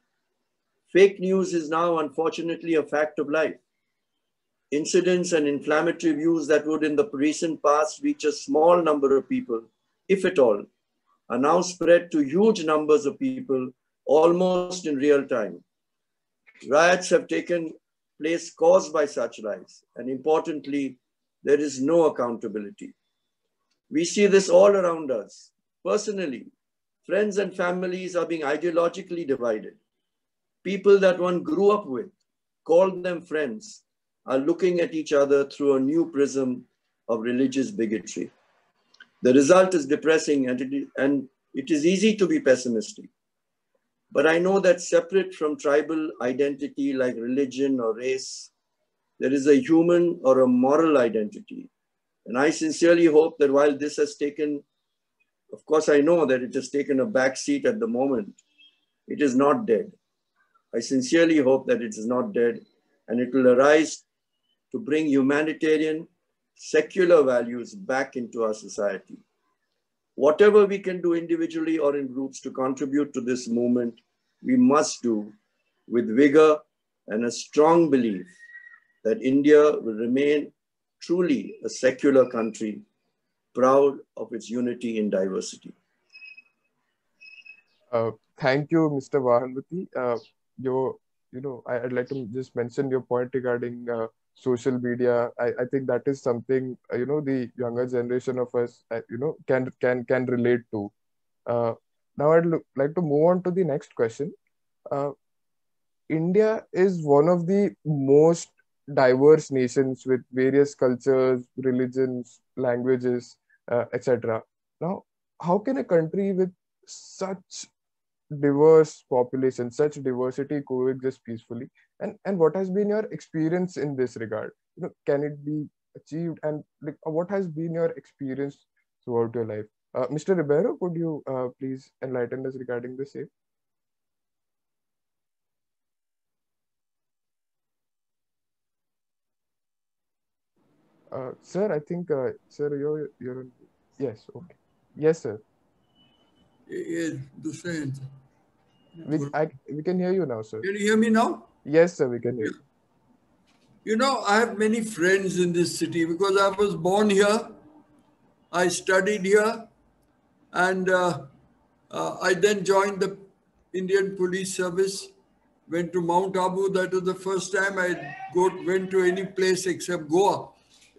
Fake news is now unfortunately a fact of life. Incidents and inflammatory views that would in the recent past reach a small number of people, if at all, are now spread to huge numbers of people almost in real time. Riots have taken place caused by such lies, and importantly, there is no accountability. We see this all around us. Personally, friends and families are being ideologically divided. People that one grew up with, called them friends, are looking at each other through a new prism of religious bigotry. The result is depressing, and it is easy to be pessimistic. But I know that separate from tribal identity like religion or race, there is a human or a moral identity. And I sincerely hope that while this has taken, of course I know that it has taken a backseat at the moment, it is not dead. I sincerely hope that it is not dead, and it will arise to bring humanitarian, secular values back into our society. Whatever we can do individually or in groups to contribute to this movement, we must do with vigor and a strong belief that India will remain truly a secular country, proud of its unity in diversity. Thank you, Mr. Vahanvaty. I'd like to just mention your point regarding social media. I think that is something the younger generation of us can relate to. Now I'd like to move on to the next question. India is one of the most diverse nations with various cultures, religions, languages, etc. Now, how can a country with such diverse population, such diversity coexist peacefully? And what has been your experience in this regard? Can it be achieved? And what has been your experience throughout your life? Mr. Ribeiro, could you please enlighten us regarding the same? Sir, I think, sir, you're on. Yes, okay. Yes, sir. We can hear you now, sir. Can you hear me now? Yes, sir, we can hear you. You know, I have many friends in this city because I was born here. I studied here, and I then joined the Indian Police Service, went to Mount Abu. That was the first time I went to any place except Goa.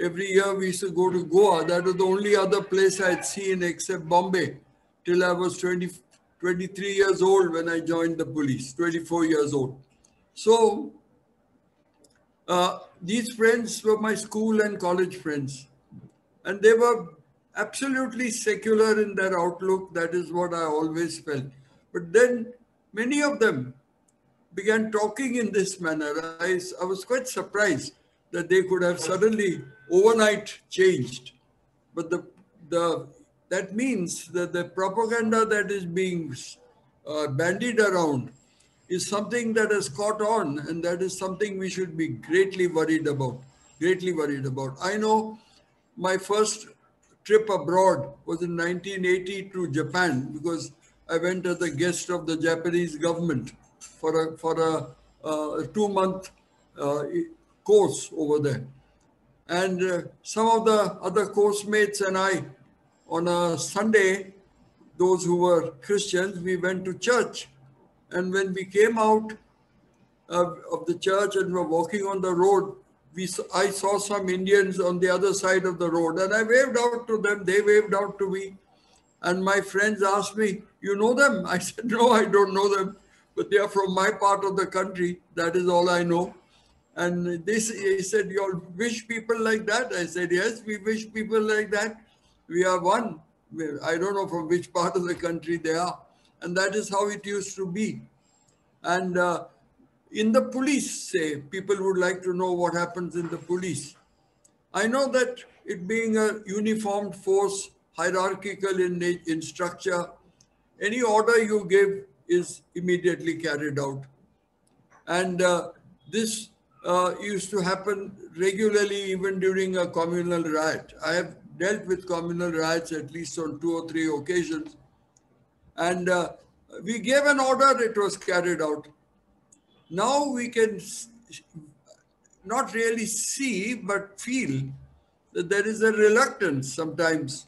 Every year we used to go to Goa. That was the only other place I'd seen except Bombay till I was 23 years old when I joined the police, 24 years old. So these friends were my school and college friends, and they were absolutely secular in their outlook. That is what I always felt. But then many of them began talking in this manner. I was quite surprised that they could have suddenly overnight changed. But that means that the propaganda that is being bandied around is something that has caught on, and that is something we should be greatly worried about. I know my first trip abroad was in 1980 to Japan, because I went as a guest of the Japanese government for a 2-month course over there. And some of the other course mates and I, on a Sunday, those who were Christians, we went to church. And when we came out of the church and were walking on the road, I saw some Indians on the other side of the road, and I waved out to them. They waved out to me. And my friends asked me, "You know them?" I said, "No, I don't know them, but they are from my part of the country. That is all I know." And he said, you all wish people like that? I said, yes, we wish people like that. We are one. I don't know from which part of the country they are. And that is how it used to be. And in the police, say, people would like to know what happens in the police. I know that it being a uniformed force, hierarchical in structure, any order you give is immediately carried out. And this used to happen regularly even during a communal riot. I have dealt with communal riots at least on 2 or 3 occasions. And we gave an order, it was carried out. Now we can not really see, but feel that there is a reluctance sometimes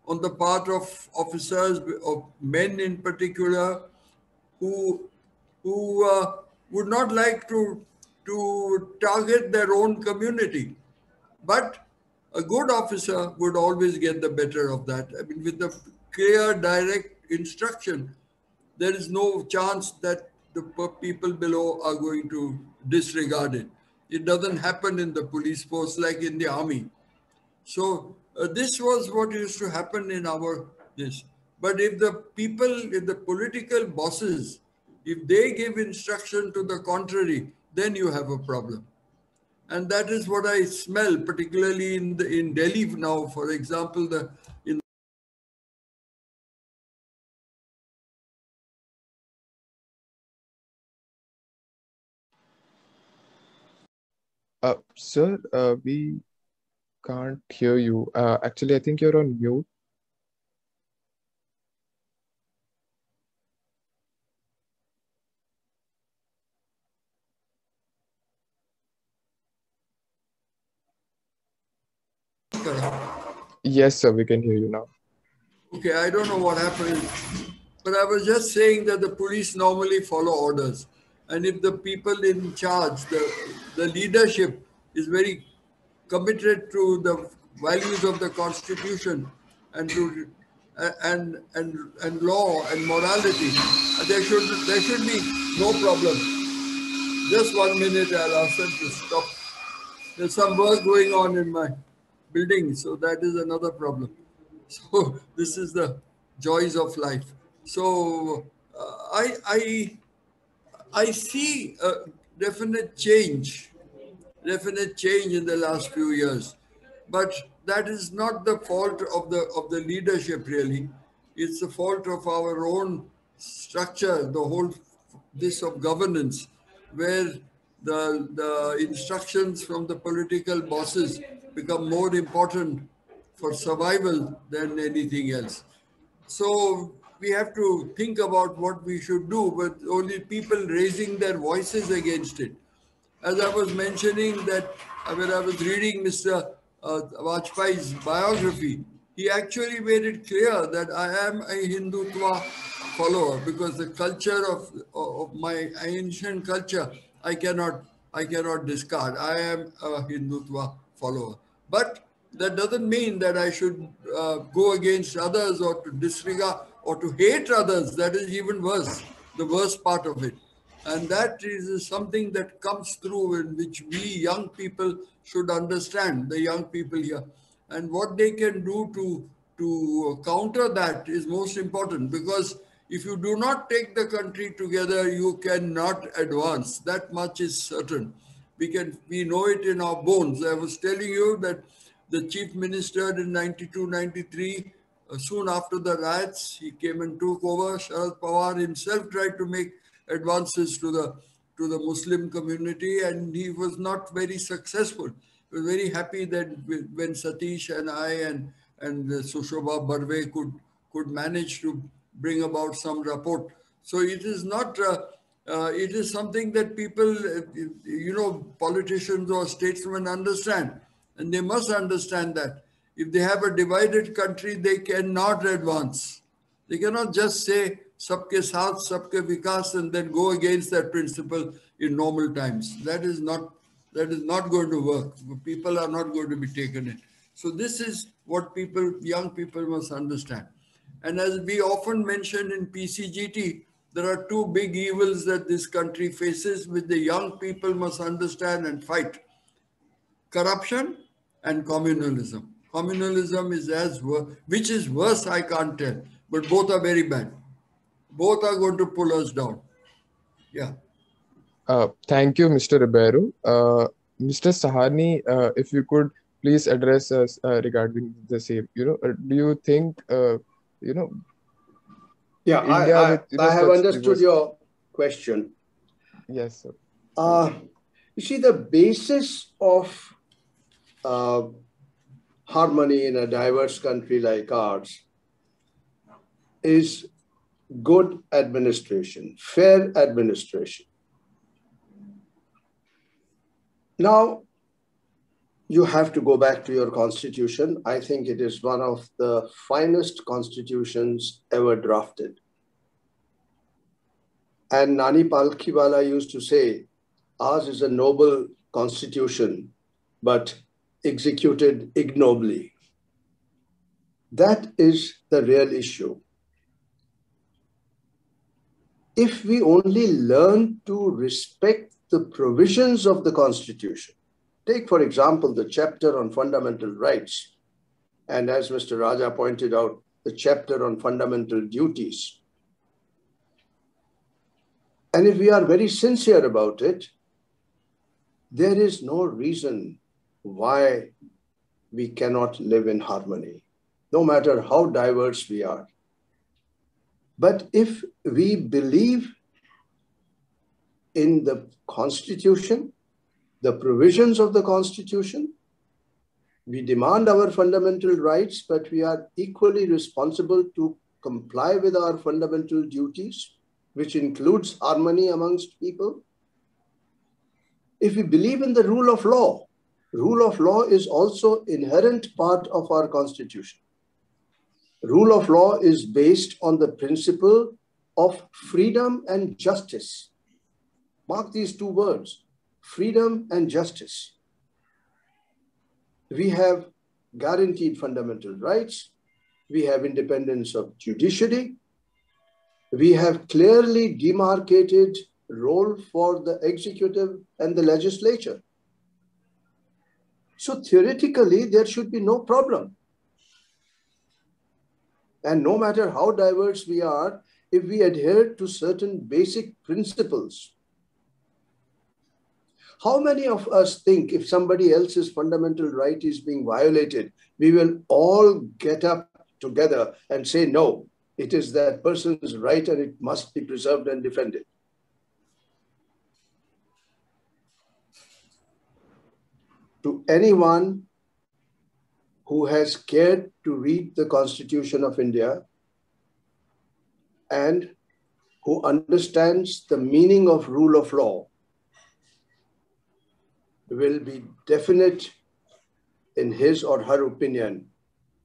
on the part of officers, of men in particular, who would not like to target their own community. But a good officer would always get the better of that. I mean, with the clear, direct instruction, there is no chance that the people below are going to disregard it. It doesn't happen in the police force like in the army. So this was what used to happen in our this. But if the people, if the political bosses, if they give instruction to the contrary, then you have a problem. And that is what I smell, particularly in Delhi now, for example, Sir, we can't hear you. Actually, I think you're on mute. Yes, sir, we can hear you now. Okay, I don't know what happened, but I was just saying that the police normally follow orders. And if the people in charge, the leadership is very committed to the values of the Constitution and to and law and morality, there should be no problem. Just 1 minute, I'll ask them to stop. There's some work going on in my building, so that is another problem. So this is the joys of life. So I see a definite change in the last few years, but that is not the fault of the leadership really. It's the fault of our own structure, the whole this of governance, where the instructions from the political bosses become more important for survival than anything else. So we have to think about what we should do, but only people raising their voices against it. As I was mentioning that when I was reading Mr. Vajpayee's biography, he actually made it clear that I am a Hindutva follower because the culture of my ancient culture, I cannot discard. I am a Hindutva follower. But that doesn't mean that I should go against others or to disregard or to hate others. That is even worse, the worst part of it. And that is something that comes through in which we young people should understand, the young people here. And what they can do to counter that is most important, because if you do not take the country together, you cannot advance. That much is certain. We know it in our bones. I was telling you that the chief minister in 92, 93, soon after the riots, he came and took over. Sharad Pawar himself tried to make advances to the Muslim community, and he was not very successful. We were very happy that when Satish and I and Sushobha Barve could manage to bring about some rapport. So it is not, it is something that people, politicians or statesmen understand. And they must understand that if they have a divided country, they cannot advance. They cannot just say, Sabke Saath, Sabke Vikas, and then go against that principle in normal times. That is not going to work. People are not going to be taken in. So this is what young people must understand. And as we often mention in PCGT, There are two big evils that this country faces, which the young people must understand and fight. Corruption and communalism. Communalism is which is worse, I can't tell, but both are very bad. Both are going to pull us down. Yeah. Thank you, Mr. Ribeiro. Mr. Sahney, if you could please address us regarding the same. Do you think, Yeah, India I have understood your question. Yes, sir. You see, the basis of harmony in a diverse country like ours is good administration, fair administration. Now, you have to go back to your constitution. I think it is one of the finest constitutions ever drafted. And Nani Palkhiwala used to say, ours is a noble constitution, but executed ignobly. That is the real issue. If we only learn to respect the provisions of the Constitution, take, for example, the chapter on fundamental rights, and as Mr. Raja pointed out, the chapter on fundamental duties. And if we are very sincere about it, there is no reason why we cannot live in harmony, no matter how diverse we are. But if we believe in the Constitution, the provisions of the Constitution, we demand our fundamental rights, but we are equally responsible to comply with our fundamental duties, which includes harmony amongst people. If we believe in the rule of law is also inherent part of our Constitution. Rule of law is based on the principle of freedom and justice. Mark these two words, freedom and justice. We have guaranteed fundamental rights. We have independence of judiciary. We have clearly demarcated role for the executive and the legislature. So theoretically, there should be no problem. And no matter how diverse we are, if we adhere to certain basic principles, how many of us think if somebody else's fundamental right is being violated, we will all get up together and say, no, it is that person's right and it must be preserved and defended? To anyone who has cared to read the Constitution of India and who understands the meaning of rule of law, will be definite in his or her opinion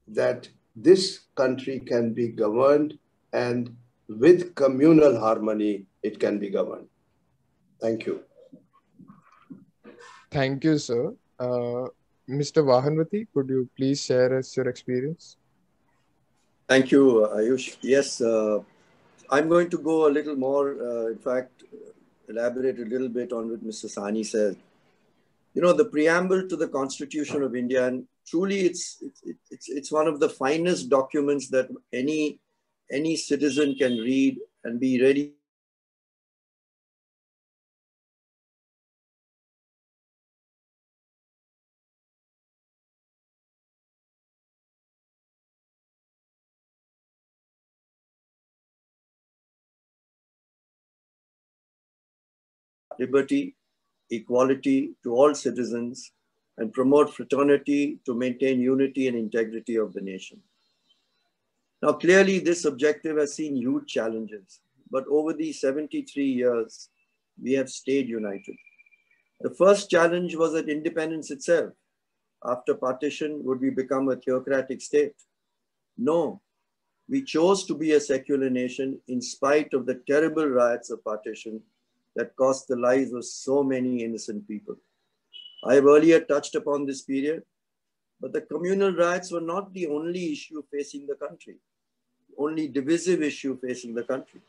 that this country can be governed, and with communal harmony, it can be governed. Thank you. Thank you, sir. Mr. Vahanvaty, could you please share us your experience? Thank you, Ayush. Yes, I'm going to go a little more, in fact, elaborate a little bit on what Mr. Sahney said. You know, the preamble to the Constitution of India, and truly it's one of the finest documents that any citizen can read and be ready liberty, equality to all citizens, and promote fraternity to maintain unity and integrity of the nation. Now, clearly, this objective has seen huge challenges, but over these 73 years, we have stayed united. The first challenge was that independence itself. After partition, would we become a theocratic state? No, we chose to be a secular nation in spite of the terrible riots of partition that cost the lives of so many innocent people. I have earlier touched upon this period, but the communal riots were not the only issue facing the country, only divisive issue facing the country.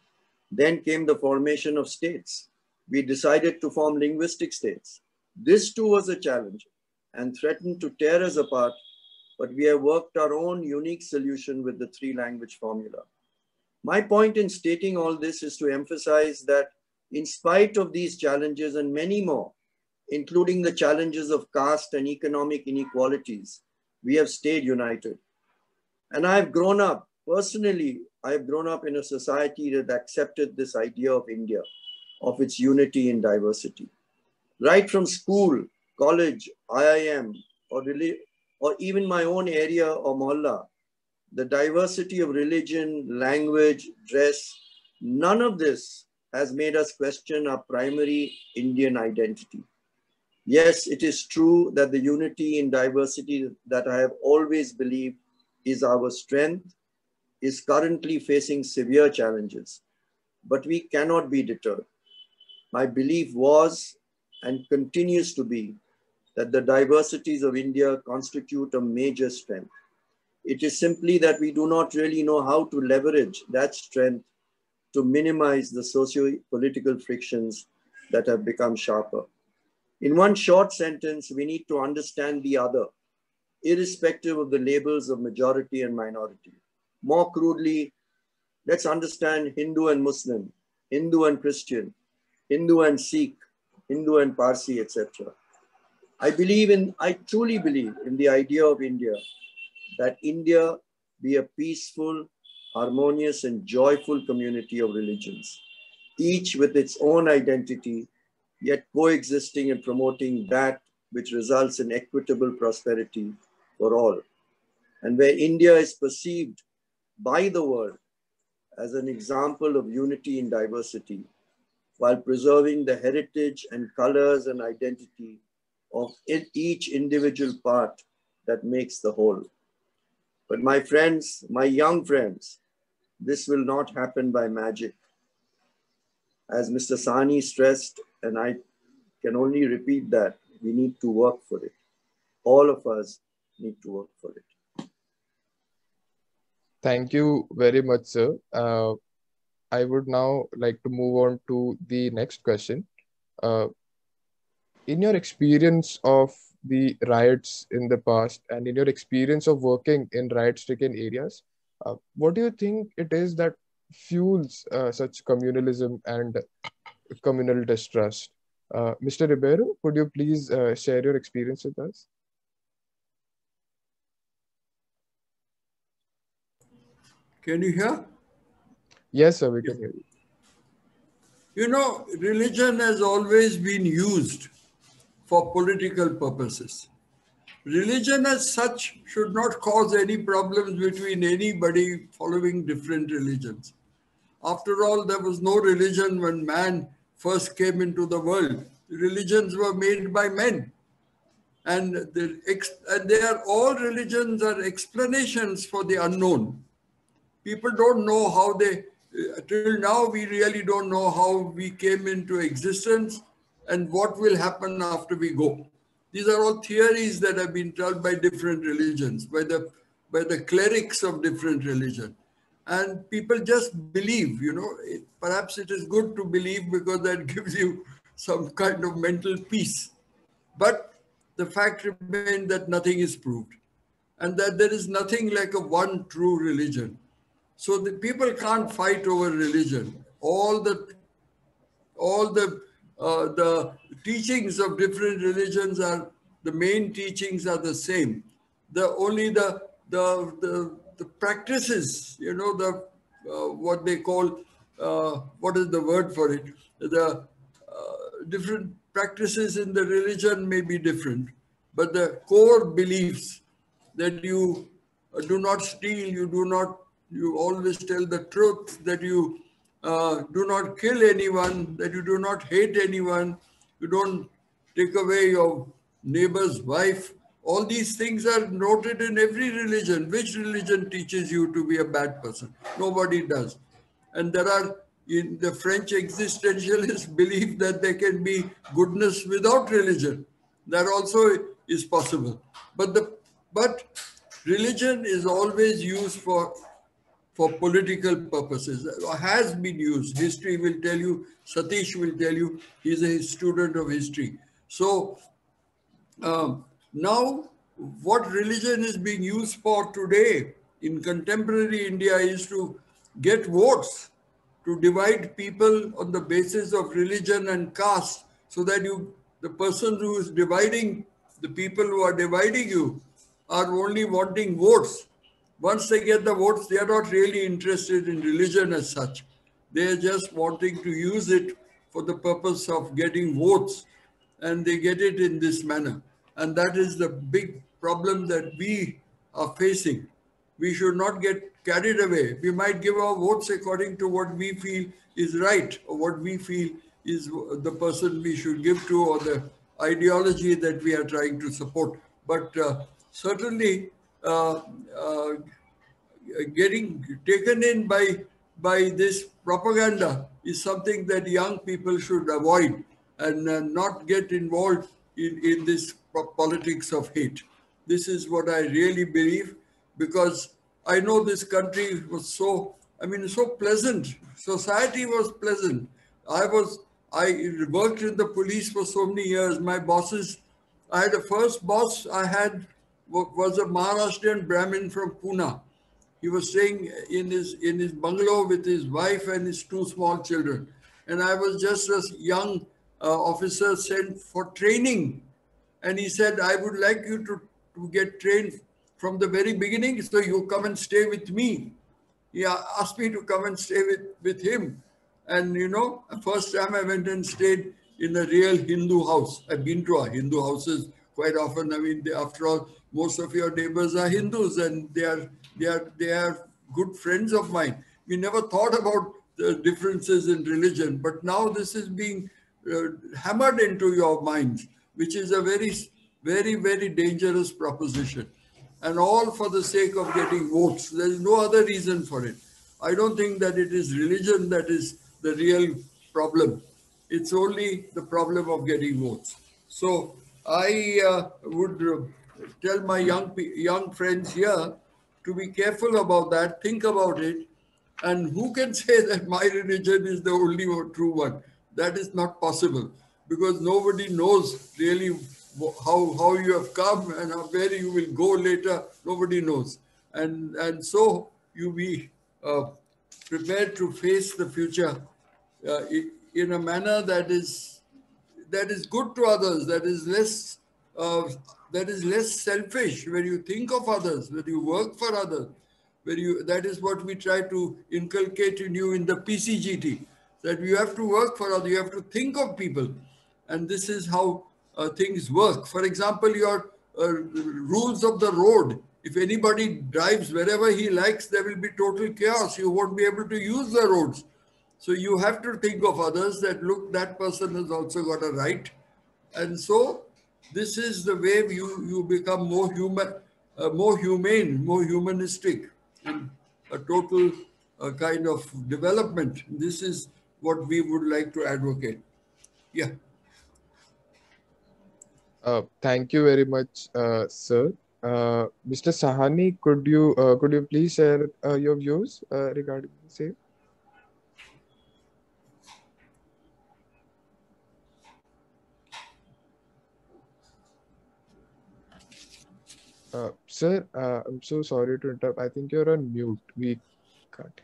Then came the formation of states. We decided to form linguistic states. This too was a challenge and threatened to tear us apart, but we have worked our own unique solution with the three-language formula. My point in stating all this is to emphasize that in spite of these challenges and many more, including the challenges of caste and economic inequalities, we have stayed united. And I've grown up, personally, I've grown up in a society that accepted this idea of India, of its unity in diversity. Right from school, college, IIM, or even my own area or mohalla, the diversity of religion, language, dress, none of this has made us question our primary Indian identity. Yes, it is true that the unity in diversity that I have always believed is our strength is currently facing severe challenges, but we cannot be deterred. My belief was and continues to be that the diversities of India constitute a major strength. It is simply that we do not really know how to leverage that strength to minimize the socio-political frictions that have become sharper. In one short sentence, we need to understand the other, irrespective of the labels of majority and minority. More crudely, let's understand Hindu and Muslim, Hindu and Christian, Hindu and Sikh, Hindu and Parsi, etc. I truly believe in the idea of India, that India be a peaceful, harmonious and joyful community of religions, each with its own identity, yet coexisting and promoting that which results in equitable prosperity for all. And where India is perceived by the world as an example of unity in diversity, while preserving the heritage and colors and identity of each individual part that makes the whole. But my friends, my young friends, this will not happen by magic. As Mr. Sahney stressed, and I can only repeat that, we need to work for it. All of us need to work for it. Thank you very much, sir. I would now like to move on to the next question. In your experience of the riots in the past and in your experience of working in riot-stricken areas, what do you think it is that fuels such communalism and communal distrust? Mr. Ribeiro, could you please share your experience with us? Can you hear? Yes, sir, we can hear you. You know, religion has always been used for political purposes. Religion as such should not cause any problems between anybody following different religions. After all, there was no religion when man first came into the world. Religions were made by men. And they are all religions are explanations for the unknown. People don't know how till now we really don't know how we came into existence and what will happen after we go. These are all theories that have been told by different religions, by the clerics of different religions. And people just believe, you know, perhaps it is good to believe because that gives you some kind of mental peace. But the fact remains that nothing is proved and that there is nothing like a one true religion. So the people can't fight over religion. All the teachings of different religions are, the main teachings are the same. Only the practices, you know, what they call, what is the word for it? The different practices in the religion may be different, but the core beliefs that you do not steal, you always tell the truth, that you do not kill anyone, that you do not hate anyone, you don't take away your neighbor's wife. All these things are noted in every religion. Which religion teaches you to be a bad person? Nobody does. And there are, in the French existentialists believe that there can be goodness without religion. That also is possible. But religion is always used for for political purposes. Has been used. History will tell you, Satish will tell you, he's a student of history. So now what religion is being used for today in contemporary India is to get votes, to divide people on the basis of religion and caste, so that the person who is dividing, the people who are dividing you are only wanting votes. Once they get the votes, they are not really interested in religion as such. They are just wanting to use it for the purpose of getting votes, and they get it in this manner. And that is the big problem that we are facing. We should not get carried away. We might give our votes according to what we feel is right, or what we feel is the person we should give to, or the ideology that we are trying to support. But certainly getting taken in by this propaganda is something that young people should avoid, and not get involved in this politics of hate. This is what I really believe, because I know this country was so pleasant. Society was pleasant. I worked in the police for so many years. My bosses, I had the first boss I had was a Maharashtrian Brahmin from Pune. He was staying in his bungalow with his wife and his 2 small children. And I was just a young officer sent for training. And he said, I would like you to get trained from the very beginning, so you come and stay with me. He asked me to come and stay with him. And the first time I went and stayed in a real Hindu house. I've been to our Hindu houses quite often. I mean, after all, most of your neighbors are Hindus, and they are good friends of mine. We never thought about the differences in religion, but now this is being hammered into your minds, which is a very, very, very dangerous proposition. And all for the sake of getting votes. There is no other reason for it. I don't think that it is religion that is the real problem. It's only the problem of getting votes. So I would tell my young friends here to be careful about that, think about it. And who can say that my religion is the only true one? That is not possible, because nobody knows really how you have come and where you will go later. Nobody knows. And so you be prepared to face the future in a manner that is good to others, that is less selfish, where you think of others, where you work for others, that is what we try to inculcate in you in the PCGT, that you have to work for others, you have to think of people. And this is how things work. For example, your rules of the road. If anybody drives wherever he likes, there will be total chaos. You won't be able to use the roads. So you have to think of others, that look, that person has also got a right. And so this is the way you become more human, more humane, more humanistic, in a total kind of development. This is what we would like to advocate. Yeah. Thank you very much, sir. Mr. Sahney, could you please share your views regarding the same? Sir, I'm so sorry to interrupt. I think you're on mute. We can't.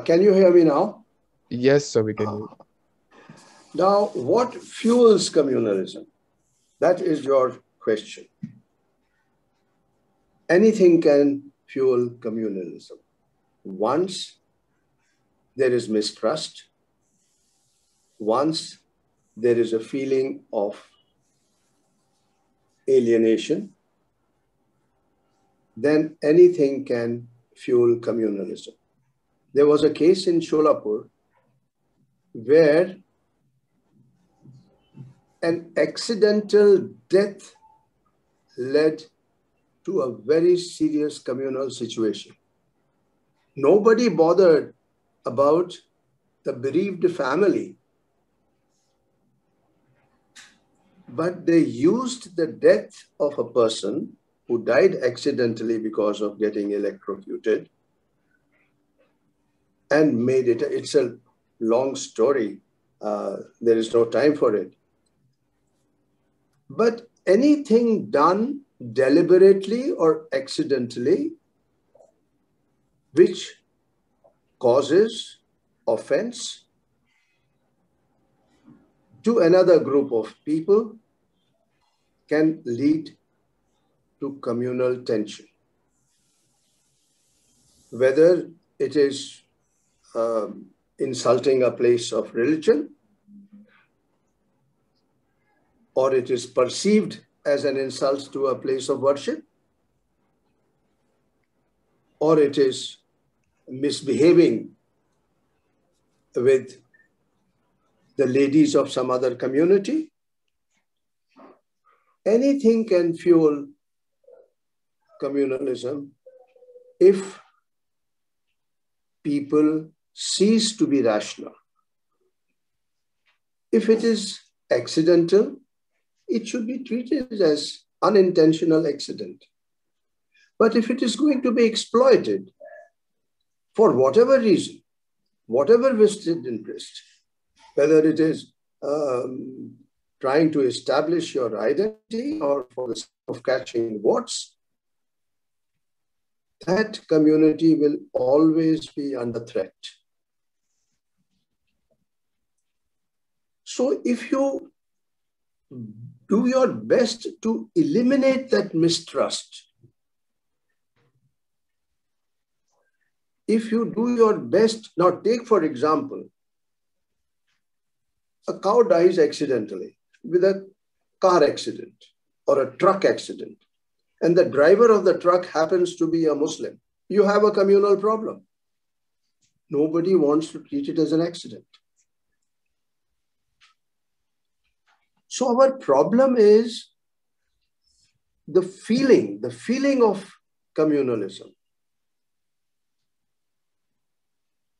Can you hear me now? Yes, sir, we can hear. Now, what fuels communalism? That is your question. Anything can fuel communalism. Once there is mistrust, once there is a feeling of alienation, then anything can fuel communalism. There was a case in Sholapur where an accidental death led to a very serious communal situation. Nobody bothered about the bereaved family. but they used the death of a person who died accidentally because of getting electrocuted and made it, it's a long story. There is no time for it. But anything done deliberately or accidentally which causes offense to another group of people can lead to communal tension. Whether it is insulting a place of religion, or it is perceived as an insult to a place of worship, or it is misbehaving with the ladies of some other community, anything can fuel communalism if people cease to be rational. If it is accidental, it should be treated as unintentional accident. But if it is going to be exploited for whatever reason, whatever vested interest, whether it is trying to establish your identity or for the sake of catching votes, that community will always be under threat. So if you do your best to eliminate that mistrust, if you do your best, now take for example, a cow dies accidentally with a car accident or a truck accident, and the driver of the truck happens to be a Muslim, you have a communal problem. Nobody wants to treat it as an accident. So our problem is the feeling of communalism.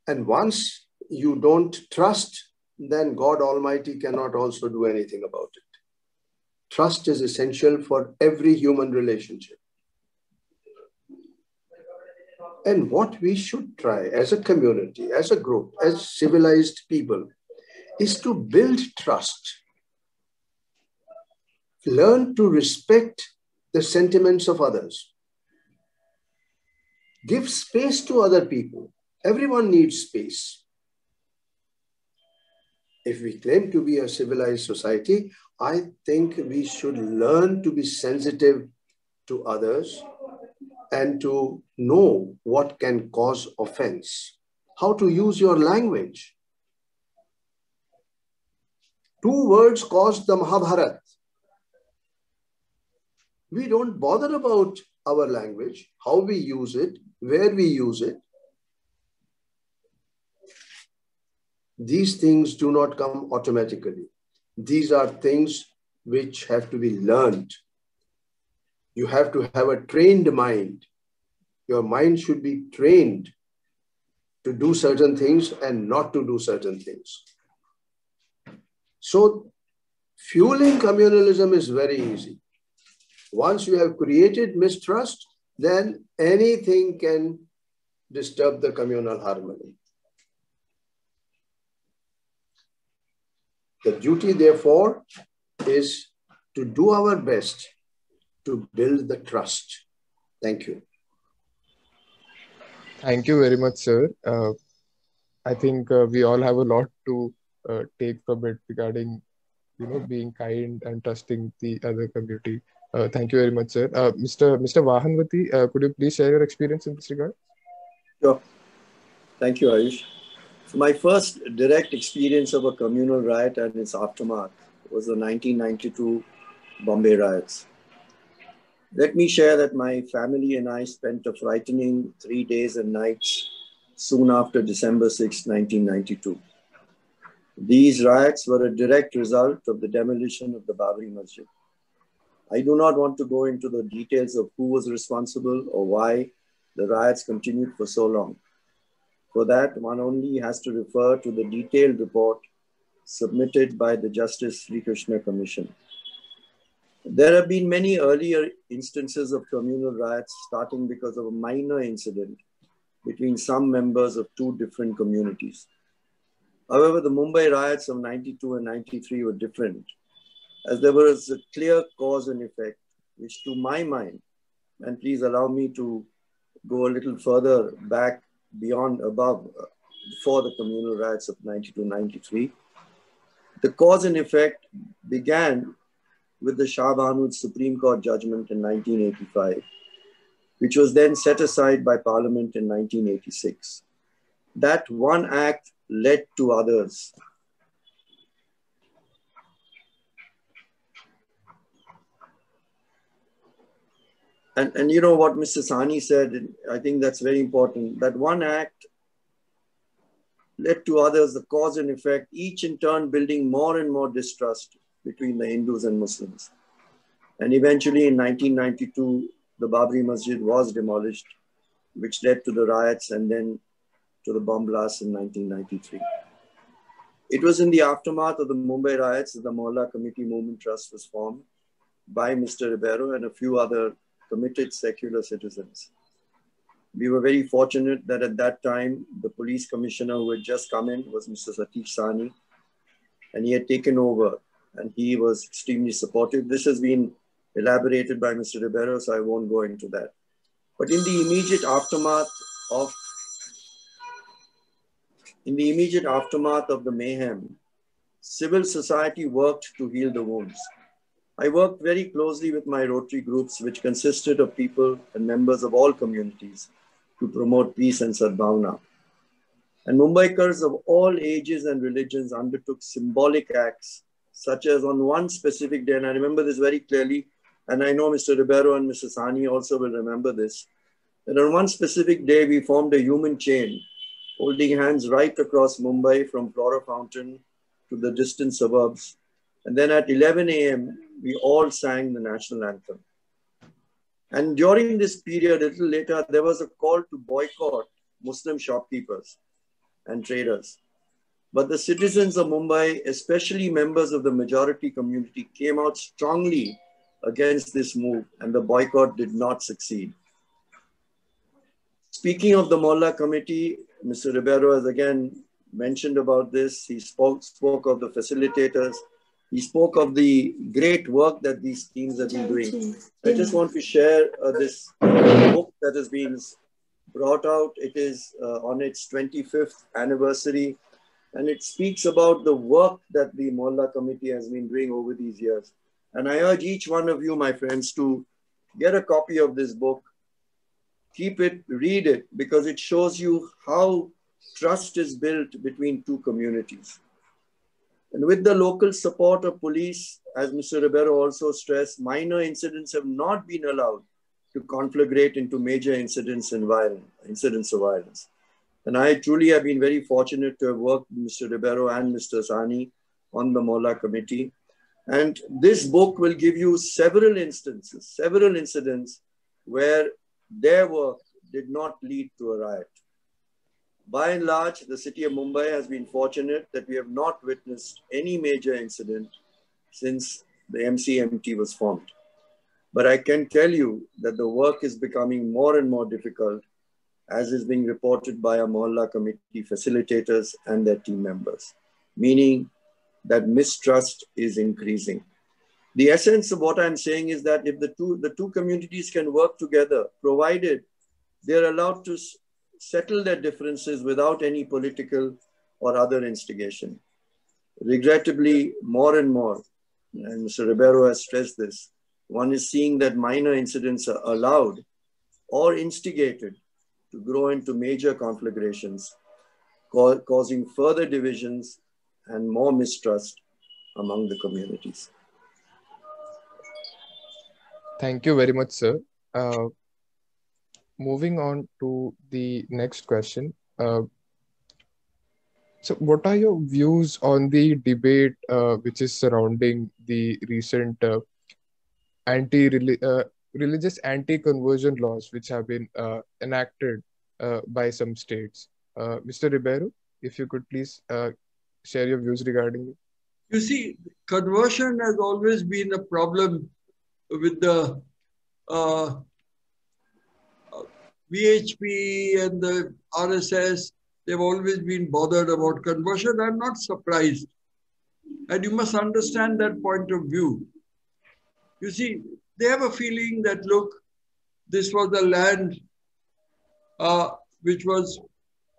And once you don't trust, then God Almighty cannot also do anything about it. Trust is essential for every human relationship. And what we should try as a community, as a group, as civilized people, is to build trust. Learn to respect the sentiments of others. Give space to other people. Everyone needs space. If we claim to be a civilized society, I think we should learn to be sensitive to others and to know what can cause offense, how to use your language. 2 words caused the Mahabharata. We don't bother about our language, how we use it, where we use it. These things do not come automatically. These are things which have to be learned. You have to have a trained mind. Your mind should be trained to do certain things and not to do certain things. So fueling communalism is very easy. Once you have created mistrust, then anything can disturb the communal harmony. The duty, therefore, is to do our best to build the trust. Thank you. Thank you very much, sir. I think we all have a lot to take from it regarding, being kind and trusting the other community. Thank you very much, sir. Mr. Vahanvaty, could you please share your experience in this regard? Sure. Thank you, Ayush. So my first direct experience of a communal riot and its aftermath was the 1992 Bombay riots. Let me share that my family and I spent a frightening 3 days and nights soon after December 6, 1992. These riots were a direct result of the demolition of the Babri Masjid. I do not want to go into the details of who was responsible or why the riots continued for so long. For that, one only has to refer to the detailed report submitted by the Justice Sri Krishna Commission. There have been many earlier instances of communal riots starting because of a minor incident between some members of two different communities. However, the Mumbai riots of 92 and 93 were different, as there was a clear cause and effect, which to my mind, and please allow me to go a little further back beyond above, before the communal riots of 92-93, the cause and effect began with the Shah Bahanu's Supreme Court judgment in 1985, which was then set aside by Parliament in 1986. That one act led to others. And you know what Mr. Sahney said, I think that's very important. That one act led to others, the cause and effect, each in turn building more and more distrust between the Hindus and Muslims. And eventually in 1992, the Babri Masjid was demolished, which led to the riots and then to the bomb blast in 1993. It was in the aftermath of the Mumbai riots that the Mohalla Committee Movement Trust was formed by Mr. Ribeiro and a few other committed secular citizens. We were very fortunate that at that time, the police commissioner who had just come in was Mr. Satish Sahney, and he had taken over and he was extremely supportive. This has been elaborated by Mr. Ribeiro, so I won't go into that. But in the immediate aftermath of the mayhem, civil society worked to heal the wounds. I worked very closely with my Rotary groups, which consisted of people and members of all communities, to promote peace and sadbhavana. And Mumbaikars of all ages and religions undertook symbolic acts, such as on one specific day, and I remember this very clearly, and I know Mr. Ribeiro and Mr. Sahney also will remember this, that on one specific day, we formed a human chain, holding hands right across Mumbai from Flora Fountain to the distant suburbs. And then at 11 a.m., we all sang the national anthem. And during this period, a little later, there was a call to boycott Muslim shopkeepers and traders. But the citizens of Mumbai, especially members of the majority community, came out strongly against this move, and the boycott did not succeed. Speaking of the Mohalla Committee, Mr. Ribeiro has again mentioned about this. He spoke of the facilitators. He spoke of the great work that these teams have been doing. I just want to share this book that has been brought out. It is on its 25th anniversary, and it speaks about the work that the Mohalla Committee has been doing over these years. And I urge each one of you, my friends, to get a copy of this book. Keep it, read it, because it shows you how trust is built between two communities. And with the local support of police, as Mr. Ribeiro also stressed, minor incidents have not been allowed to conflagrate into major incidents of violence. And I truly have been very fortunate to have worked with Mr. Ribeiro and Mr. Sahney on the Mohalla Committee. And this book will give you several incidents where their work did not lead to a riot. By and large, the city of Mumbai has been fortunate that we have not witnessed any major incident since the MCMT was formed. But I can tell you that the work is becoming more and more difficult, as is being reported by our Mohalla Committee facilitators and their team members, meaning that mistrust is increasing. The essence of what I'm saying is that if the two communities can work together, provided they're allowed to settle their differences without any political or other instigation. Regrettably, more and more, and Mr. Ribeiro has stressed this, one is seeing that minor incidents are allowed or instigated to grow into major conflagrations, causing further divisions and more mistrust among the communities. Thank you very much, sir. Moving on to the next question. So what are your views on the debate which is surrounding the recent religious anti-conversion laws which have been enacted by some states? Mr. Ribeiro, if you could please share your views regarding it. You see, conversion has always been a problem with the VHP and the RSS, they've always been bothered about conversion. I'm not surprised. And you must understand that point of view. You see, they have a feeling that, look, this was a land which was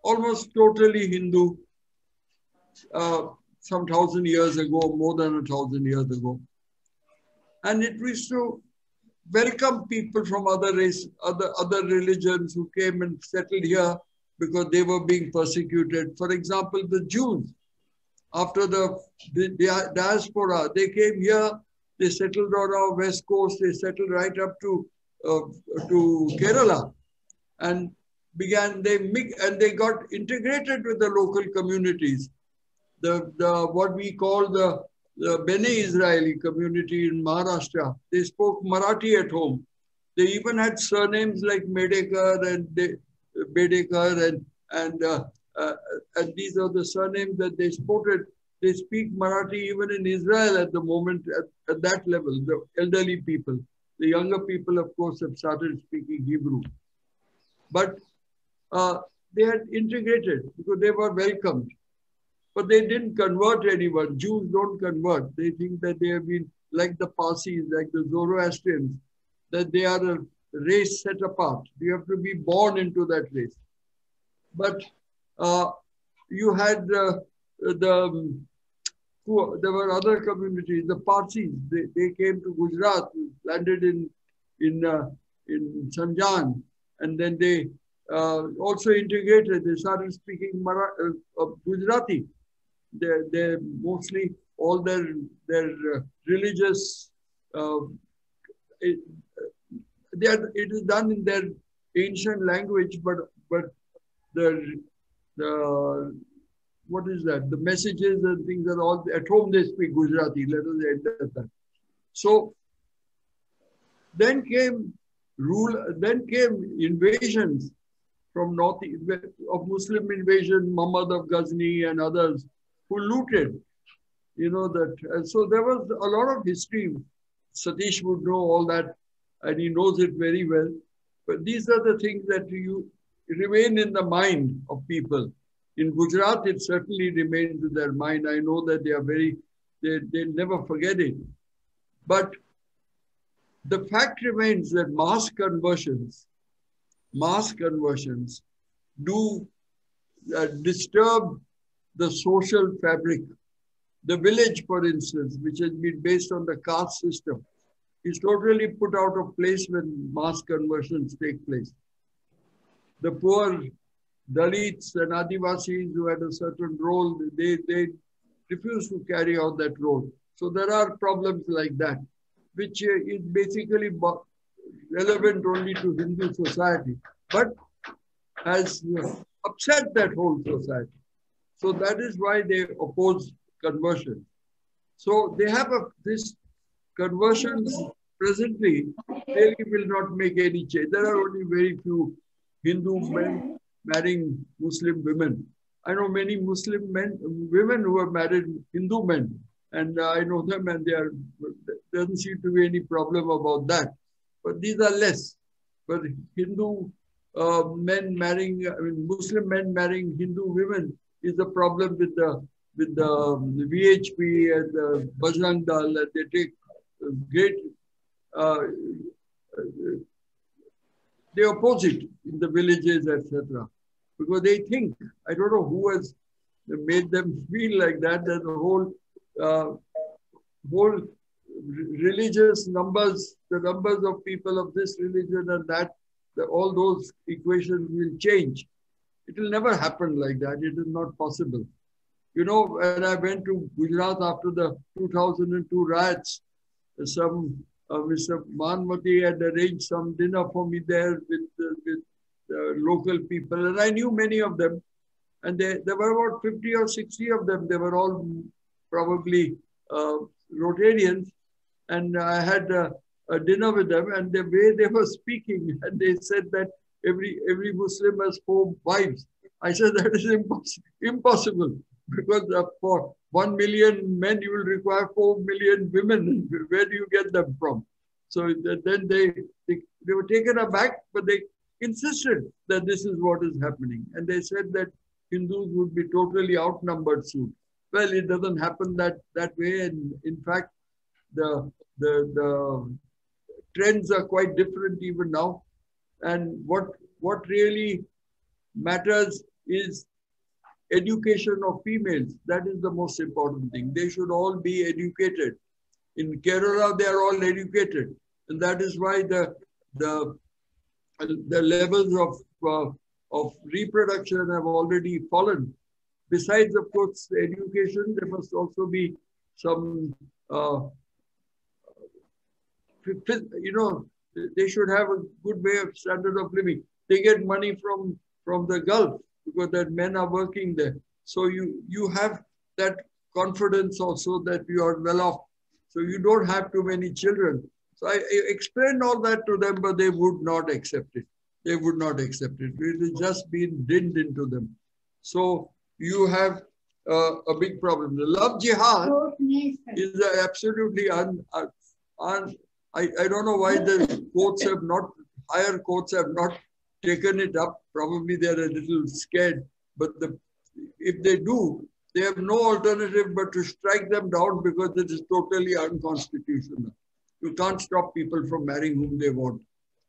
almost totally Hindu some 1,000 years ago, more than 1,000 years ago. And it used to welcome people from other race, other religions who came and settled here because they were being persecuted. For example, the Jews, after the diaspora, they came here, they settled on our west coast, they settled right up to Kerala, and they got integrated with the local communities. What we call the Bene Israeli community in Maharashtra, they spoke Marathi at home. They even had surnames like Medekar and Bedekar, and these are the surnames that they sported. They speak Marathi even in Israel at the moment, at that level, the elderly people. The younger people, of course, have started speaking Hebrew. But they had integrated because they were welcomed. But they didn't convert anyone. Jews don't convert. They think that they have been like the Parsis, like the Zoroastrians, that they are a race set apart. You have to be born into that race. But you had there were other communities, the Parsis. They came to Gujarat, landed in Sanjan, and then they also integrated. They started speaking Gujarati. They're mostly all their religious. It is done in their ancient language, but the what is that? The messages and things are all at home. They speak Gujarati. Let us end at that. So then came invasions from north of Muslim invasion, Muhammad of Ghazni and others who looted. You know that. And so there was a lot of history. Satish would know all that, and he knows it very well. But these are the things that remain in the mind of people. In Gujarat, it certainly remains in their mind. I know that they'll never forget it. But the fact remains that mass conversions do disturb the social fabric. The village, for instance, which has been based on the caste system, is totally put out of place when mass conversions take place. The poor Dalits and Adivasis who had a certain role, they refuse to carry out that role. So there are problems like that, which is basically relevant only to Hindu society, but has upset that whole society. So that is why they oppose conversion. So they have this conversions presently really will not make any change. There are only very few Hindu men marrying Muslim women. I know many Muslim women who have married Hindu men, and I know them, and there doesn't seem to be any problem about that. But these are less. But Hindu men marrying, Muslim men marrying Hindu women is a problem with the VHP and the Bajrang Dal, that they take great, they oppose it in the villages, etc. Because they think, I don't know who has made them feel like that, that the whole religious numbers, the numbers of people of this religion and that, all those equations will change. It will never happen like that. It is not possible. You know, when I went to Gujarat after the 2002 riots, Mr. Vahanvaty had arranged some dinner for me there with local people, and I knew many of them. And there were about 50 or 60 of them. They were all probably Rotarians. And I had a dinner with them, and the way they were speaking, and they said that every Muslim has 4 wives. I said that is impossible, because for 1 million men, you will require 4 million women. Where do you get them from? So then they were taken aback, but they insisted that this is what is happening. And they said that Hindus would be totally outnumbered soon. Well, it doesn't happen that way. And in fact, the trends are quite different even now. And what really matters is education of females. That is the most important thing. They should all be educated. In Kerala, they are all educated. And that is why the levels of reproduction have already fallen. Besides, of course, education, there must also be some, they should have a good way of standard of living. They get money from the Gulf because that men are working there. So you have that confidence also that you are well off. So you don't have too many children. So I explained all that to them, but they would not accept it. They would not accept it. It has just been dinned into them. So you have a big problem. The love jihad is absolutely I don't know why the courts have not, higher courts have not taken it up. Probably they're a little scared. But if they do, they have no alternative but to strike them down because it is totally unconstitutional. You can't stop people from marrying whom they want.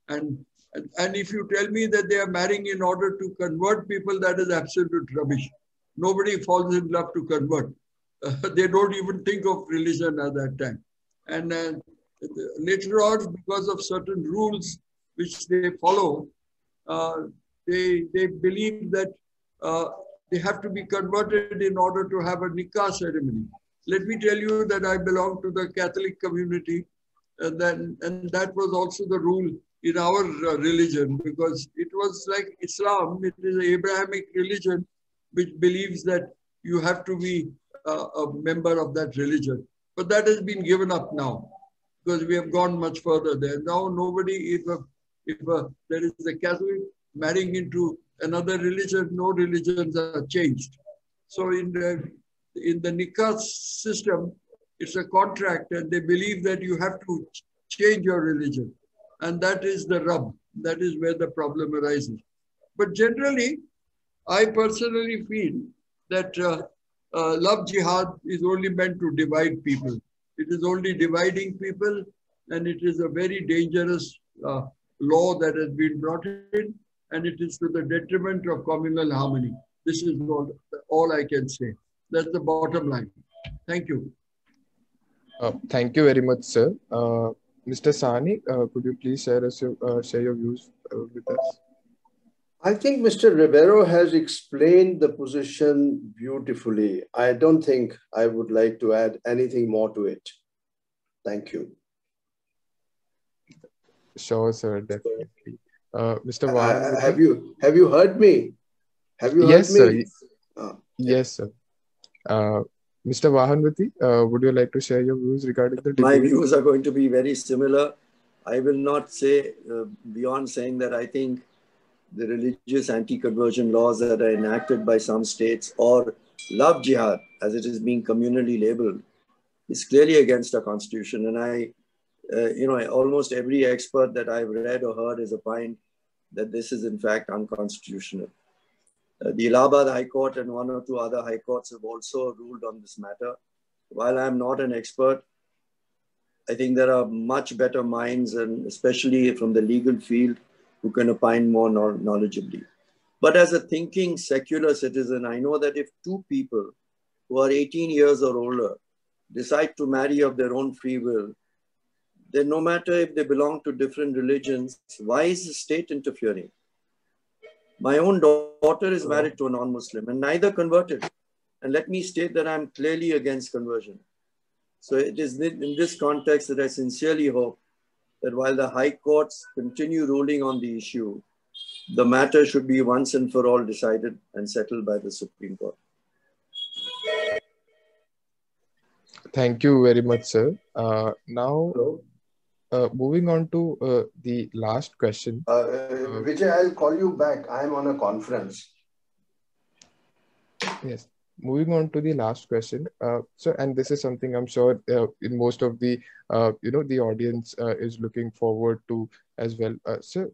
And if you tell me that they are marrying in order to convert people, that is absolute rubbish. Nobody falls in love to convert. They don't even think of religion at that time. And later on, because of certain rules which they follow, they believe that they have to be converted in order to have a nikah ceremony. Let me tell you that I belong to the Catholic community, and that was also the rule in our religion, because it was like Islam. It is an Abrahamic religion which believes that you have to be a member of that religion. But that has been given up now because we have gone much further there. Now nobody, if there is a Catholic marrying into another religion, no religions are changed. So in the nikah system, it's a contract, and they believe that you have to change your religion. And that is the rub. That is where the problem arises. But generally, I personally feel that love jihad is only meant to divide people. It is only dividing people, and it is a very dangerous law that has been brought in, and it is to the detriment of communal harmony. This is all I can say. That's the bottom line. Thank you. Thank you very much, sir. Mr. Sahney, could you please share your views with us? I think Mr. Ribeiro has explained the position beautifully. I don't think I would like to add anything more to it. Thank you. Sure, sir, definitely. Mr. Vahanvaty, have you heard me? Have you yes, heard me? Sir. Yes, sir. Mr. Vahanvaty, would you like to share your views regarding the debate? My views are going to be very similar. I will not say beyond saying that I think the religious anti-conversion laws that are enacted by some states, or love jihad, as it is being communally labeled, is clearly against our constitution. And almost every expert that I've read or heard is opined that this is in fact unconstitutional. The Allahabad High Court and one or two other high courts have also ruled on this matter. While I'm not an expert, I think there are much better minds, and especially from the legal field, who can opine more knowledgeably. But as a thinking secular citizen, I know that if two people who are 18 years or older decide to marry of their own free will, then no matter if they belong to different religions, why is the state interfering? My own daughter is married to a non-Muslim and neither converted. And let me state that I'm clearly against conversion. So it is in this context that I sincerely hope that while the high courts continue ruling on the issue, the matter should be once and for all decided and settled by the Supreme Court. Thank you very much, sir. Now, moving on to the last question. Vijay, I'll call you back. I'm on a conference. Yes. moving on to the last question. So, and this is something I'm sure in most of the, the audience is looking forward to as well. So,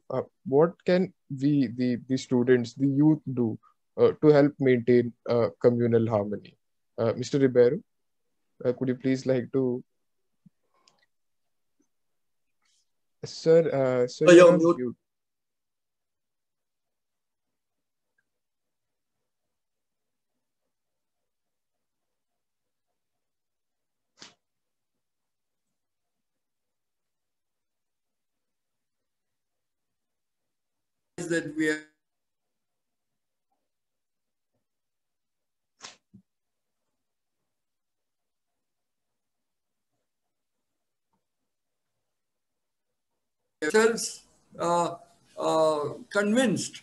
what can we, the students, the youth do to help maintain communal harmony? Mr. Ribeiro, could you please like to... Sir, you're on mute. That we are convinced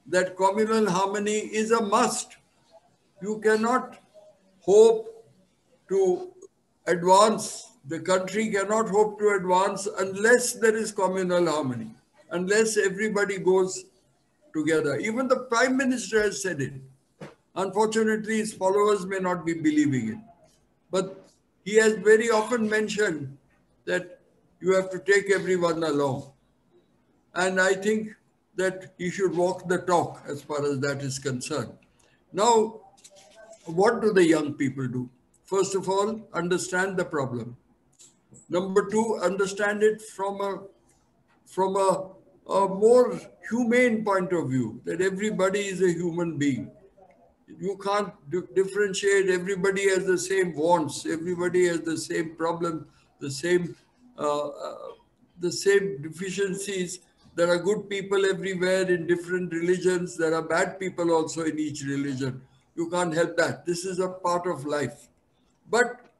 that communal harmony is a must. You cannot hope to advance, the country cannot hope to advance unless there is communal harmony, unless everybody goes together. Even the Prime Minister has said it. Unfortunately, his followers may not be believing it. But he has very often mentioned that you have to take everyone along. And I think that he should walk the talk as far as that is concerned. Now, what do the young people do? First of all, understand the problem. Number two, understand it from a more humane point of view, that everybody is a human being. You can't differentiate. Everybody has the same wants. Everybody has the same problem, the same deficiencies. There are good people everywhere in different religions. There are bad people also in each religion. You can't help that. This is a part of life. But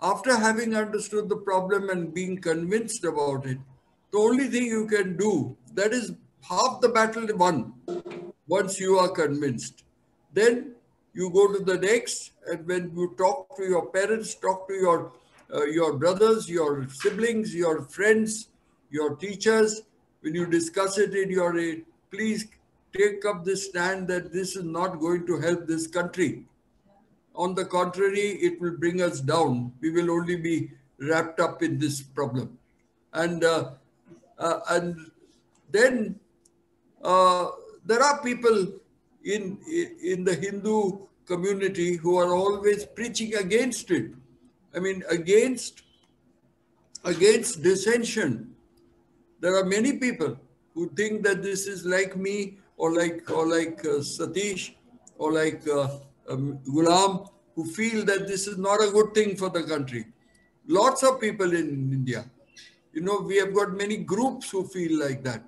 after having understood the problem and being convinced about it, the only thing you can do, that is half the battle won once you are convinced. Then you go to the next, and when you talk to your parents, talk to your brothers, your siblings, your friends, your teachers, when you discuss it in your aid, please take up this stand that this is not going to help this country. On the contrary, it will bring us down. We will only be wrapped up in this problem. And then there are people in the Hindu community who are always preaching against it. I mean, against dissension. There are many people who think that this is like me or like Satish or like Gulam, who feel that this is not a good thing for the country. Lots of people in India. You know, we have got many groups who feel like that.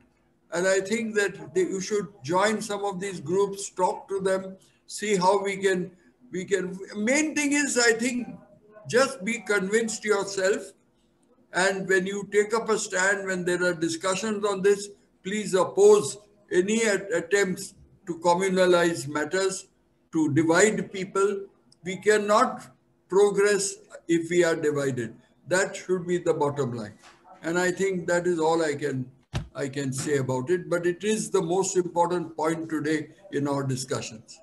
And I think that you should join some of these groups, talk to them, see how we can. Main thing is, I think, just be convinced yourself. And when you take up a stand, when there are discussions on this, please oppose any attempts to communalize matters, to divide people. We cannot progress if we are divided. That should be the bottom line. And I think that is all I can say about it. But it is the most important point today in our discussions.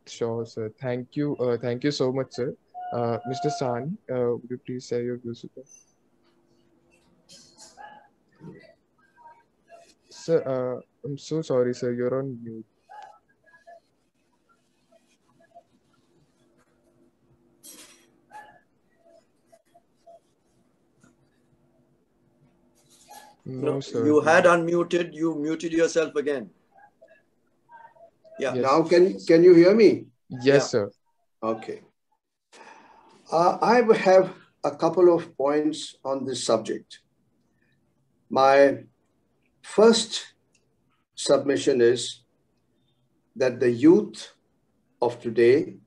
Sure, sir. Thank you. Thank you so much, sir. Mr. Sahney, would you please share your views with us? Sir, I'm so sorry, sir. You're on mute. No, sir. You had unmuted. You muted yourself again. Yeah. Yes. Now can you hear me? Yes, sir. Okay. I have a couple of points on this subject. My first submission is that the youth of today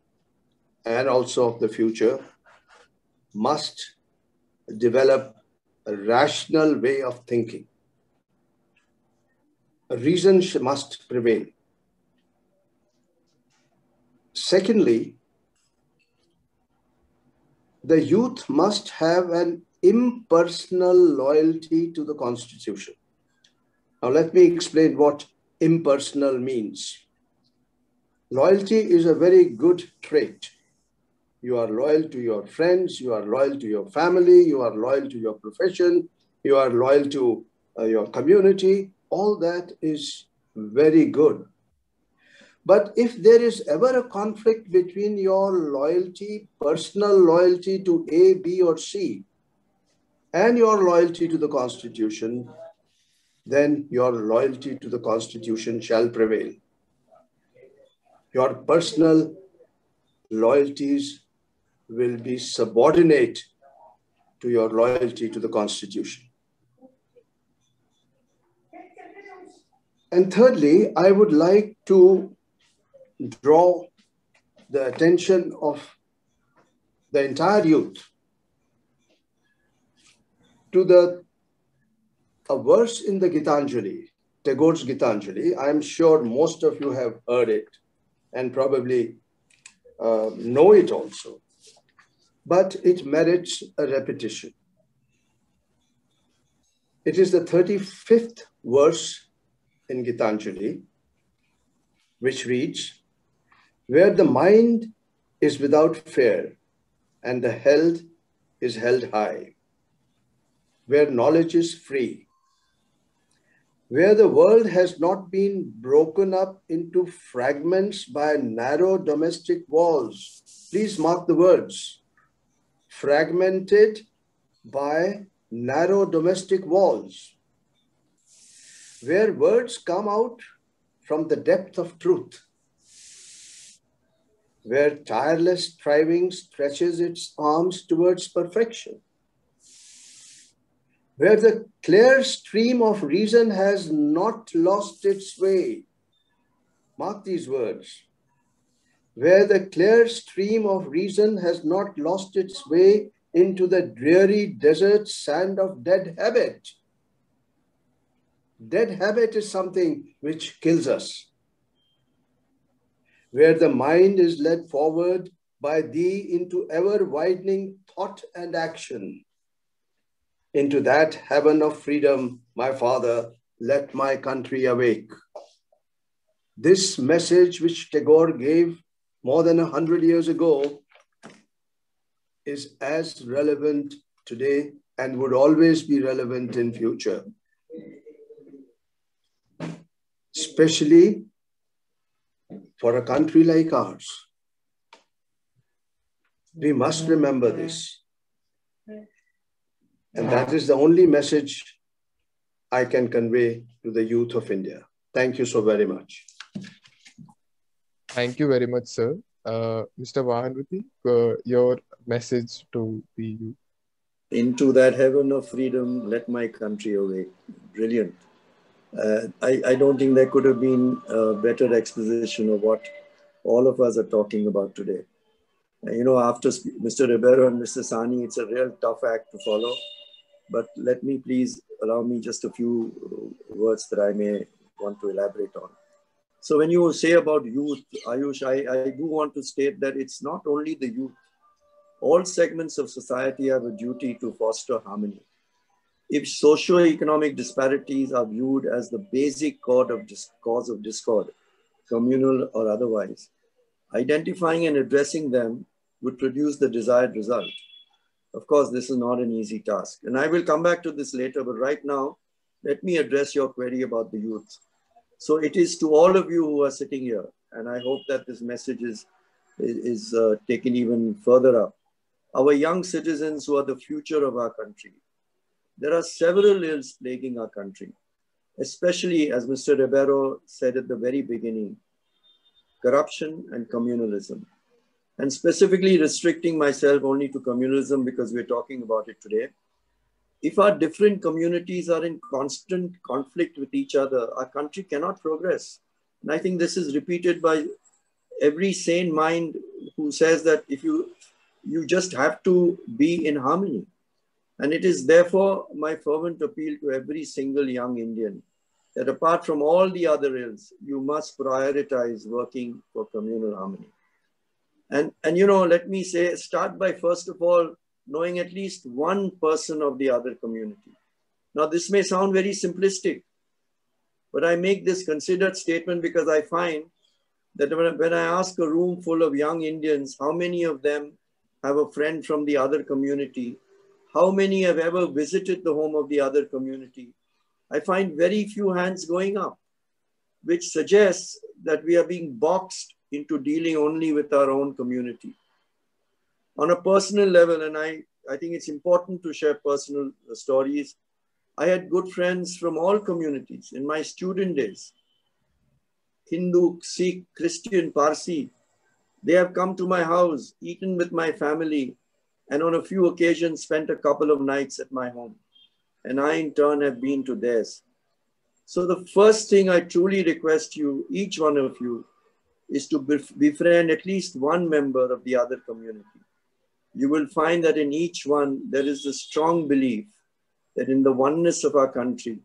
and also of the future must develop a rational way of thinking. Reason must prevail. Secondly, the youth must have an impersonal loyalty to the Constitution. Now, let me explain what impersonal means. Loyalty is a very good trait. You are loyal to your friends, you are loyal to your family, you are loyal to your profession, you are loyal to your community. All that is very good. But if there is ever a conflict between your loyalty, personal loyalty to A, B, or C, and your loyalty to the Constitution, then your loyalty to the Constitution shall prevail. Your personal loyalties will be subordinate to your loyalty to the Constitution. And thirdly, I would like to draw the attention of the entire youth to a verse in the Gitanjali, Tagore's Gitanjali. I'm sure most of you have heard it and probably know it also, but it merits a repetition. It is the 35th verse in Gitanjali, which reads, "Where the mind is without fear and the health is held high, where knowledge is free, where the world has not been broken up into fragments by narrow domestic walls." Please mark the words, fragmented by narrow domestic walls, where words come out from the depth of truth, where tireless striving stretches its arms towards perfection, where the clear stream of reason has not lost its way. Mark these words. Where the clear stream of reason has not lost its way into the dreary desert sand of dead habit. Dead habit is something which kills us. Where the mind is led forward by thee into ever-widening thought and action. Into that heaven of freedom, my Father, let my country awake. This message which Tagore gave more than 100 years ago is as relevant today and would always be relevant in future. Especially for a country like ours. We must remember this. And that is the only message I can convey to the youth of India. Thank you so very much. Thank you very much, sir. Mr. Vahanvaty, your message to the youth. Into that heaven of freedom, let my country awake. Brilliant. I don't think there could have been a better exposition of what all of us are talking about today. You know, after Mr. Ribeiro and Mr. Sahney, it's a real tough act to follow. But let me please allow me just a few words that I may want to elaborate on. So when you say about youth, Ayush, I do want to state that it's not only the youth. All segments of society have a duty to foster harmony. If socio-economic disparities are viewed as the basic cause of discord, communal or otherwise, identifying and addressing them would produce the desired result. Of course, this is not an easy task. And I will come back to this later, but right now, let me address your query about the youth. So it is to all of you who are sitting here, and I hope that this message is taken even further up. Our young citizens who are the future of our country. There are several ills plaguing our country, especially as Mr. Ribeiro said at the very beginning, corruption and communalism. And specifically restricting myself only to communalism because we're talking about it today. If our different communities are in constant conflict with each other, our country cannot progress. And I think this is repeated by every sane mind who says that if you just have to be in harmony. And it is therefore my fervent appeal to every single young Indian that apart from all the other ills, you must prioritize working for communal harmony. And you know, let me say, start by first of all, knowing at least one person of the other community. Now, this may sound very simplistic, but I make this considered statement because I find that when I ask a room full of young Indians, how many of them have a friend from the other community, how many have ever visited the home of the other community, I find very few hands going up, which suggests that we are being boxed into dealing only with our own community. On a personal level, and I think it's important to share personal stories, I had good friends from all communities in my student days. Hindu, Sikh, Christian, Parsi. They have come to my house, eaten with my family, and on a few occasions spent a couple of nights at my home. And I in turn have been to theirs. So the first thing I truly request you, each one of you, is to befriend at least one member of the other community. You will find that in each one, there is a strong belief that in the oneness of our country,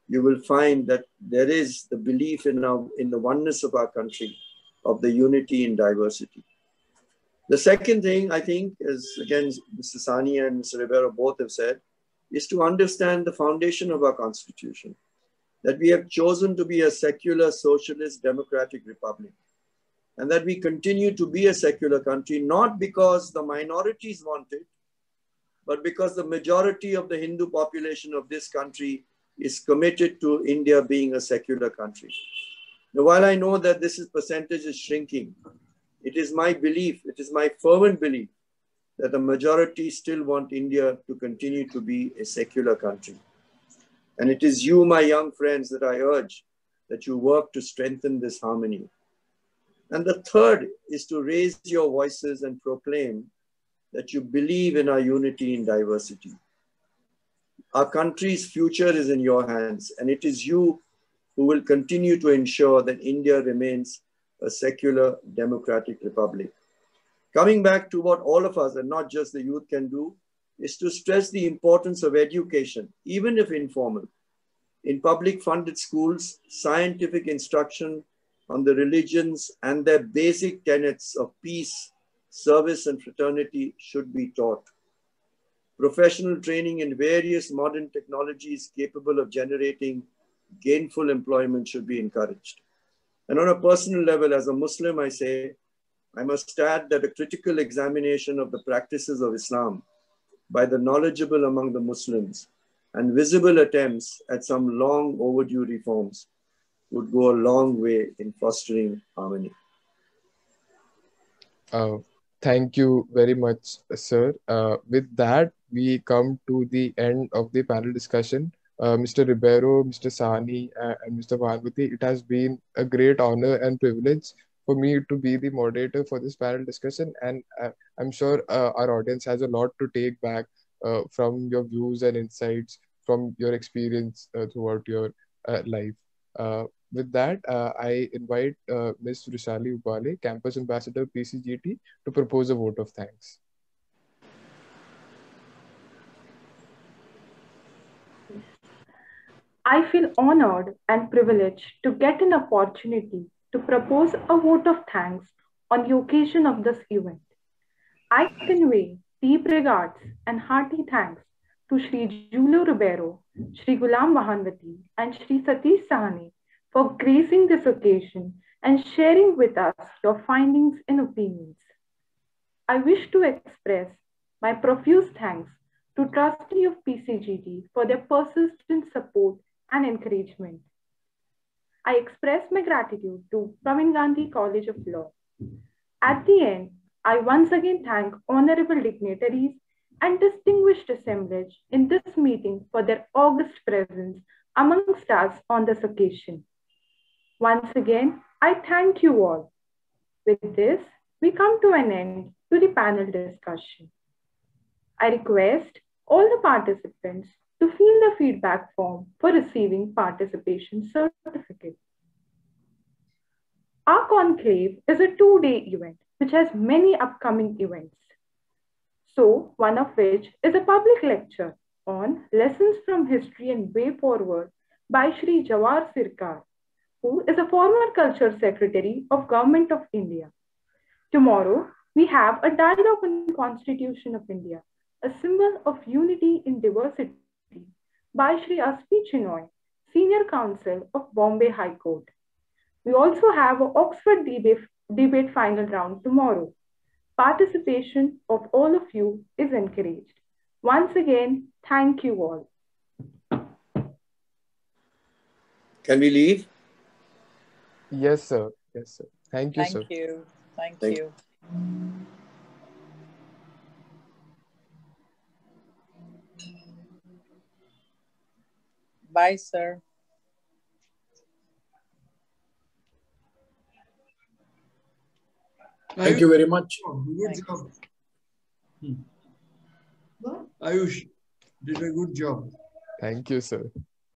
you will find that there is the belief in the oneness of our country, of the unity in diversity. The second thing, I think, as again, Mr. Sahney and Mr. Ribeiro both have said, is to understand the foundation of our constitution, that we have chosen to be a secular, socialist, democratic republic, and that we continue to be a secular country, not because the minorities want it, but because the majority of the Hindu population of this country is committed to India being a secular country. Now, while I know that this percentage is shrinking, it is my belief, it is my fervent belief that the majority still want India to continue to be a secular country. And it is you, my young friends, that I urge that you work to strengthen this harmony. And the third is to raise your voices and proclaim that you believe in our unity in diversity. Our country's future is in your hands, and it is you who will continue to ensure that India remains a secular democratic republic. Coming back to what all of us, and not just the youth, can do, is to stress the importance of education, even if informal. In public funded schools, scientific instruction on the religions and their basic tenets of peace, service, and fraternity should be taught. Professional training in various modern technologies capable of generating gainful employment should be encouraged. And on a personal level, as a Muslim, I say, I must add that a critical examination of the practices of Islam by the knowledgeable among the Muslims and visible attempts at some long overdue reforms would go a long way in fostering harmony. Thank you very much, sir. With that, we come to the end of the panel discussion. Mr. Ribeiro, Mr. Sahney, and Mr. Vahanvaty, it has been a great honor and privilege for me to be the moderator for this panel discussion. And I'm sure our audience has a lot to take back from your views and insights from your experience throughout your life. With that, I invite Ms. Rishali Ubale, Campus Ambassador, PCGT, to propose a vote of thanks. I feel honored and privileged to get an opportunity to propose a vote of thanks on the occasion of this event. I convey deep regards and hearty thanks to Shri Julio Ribeiro, Shri Gulam Vahanvaty, and Shri Satish Sahney for gracing this occasion and sharing with us your findings and opinions. I wish to express my profuse thanks to Trustee of PCGT for their persistent support and encouragement. I express my gratitude to Pravin Gandhi College of Law. At the end, I once again thank honorable dignitaries and distinguished assemblage in this meeting for their august presence amongst us on this occasion. Once again, I thank you all. With this, we come to an end to the panel discussion. I request all the participants to fill the feedback form for receiving participation certificate. Our conclave is a 2-day event which has many upcoming events. So, one of which is a public lecture on Lessons from History and Way Forward by Shri Jawar Sirkar, who is a former Culture Secretary of Government of India. Tomorrow, we have a dialogue on Constitution of India, a symbol of unity in diversity, by Shri Aspi Chinoy, Senior Counsel of Bombay High Court. We also have an Oxford debate final round tomorrow. Participation of all of you is encouraged. Once again, thank you all. Can we leave? Yes, sir. Yes, sir. Thank you, sir. Thank you. Thank you. Bye, sir. Thank you very much. Good job. Ayush did a good job. Thank you, sir.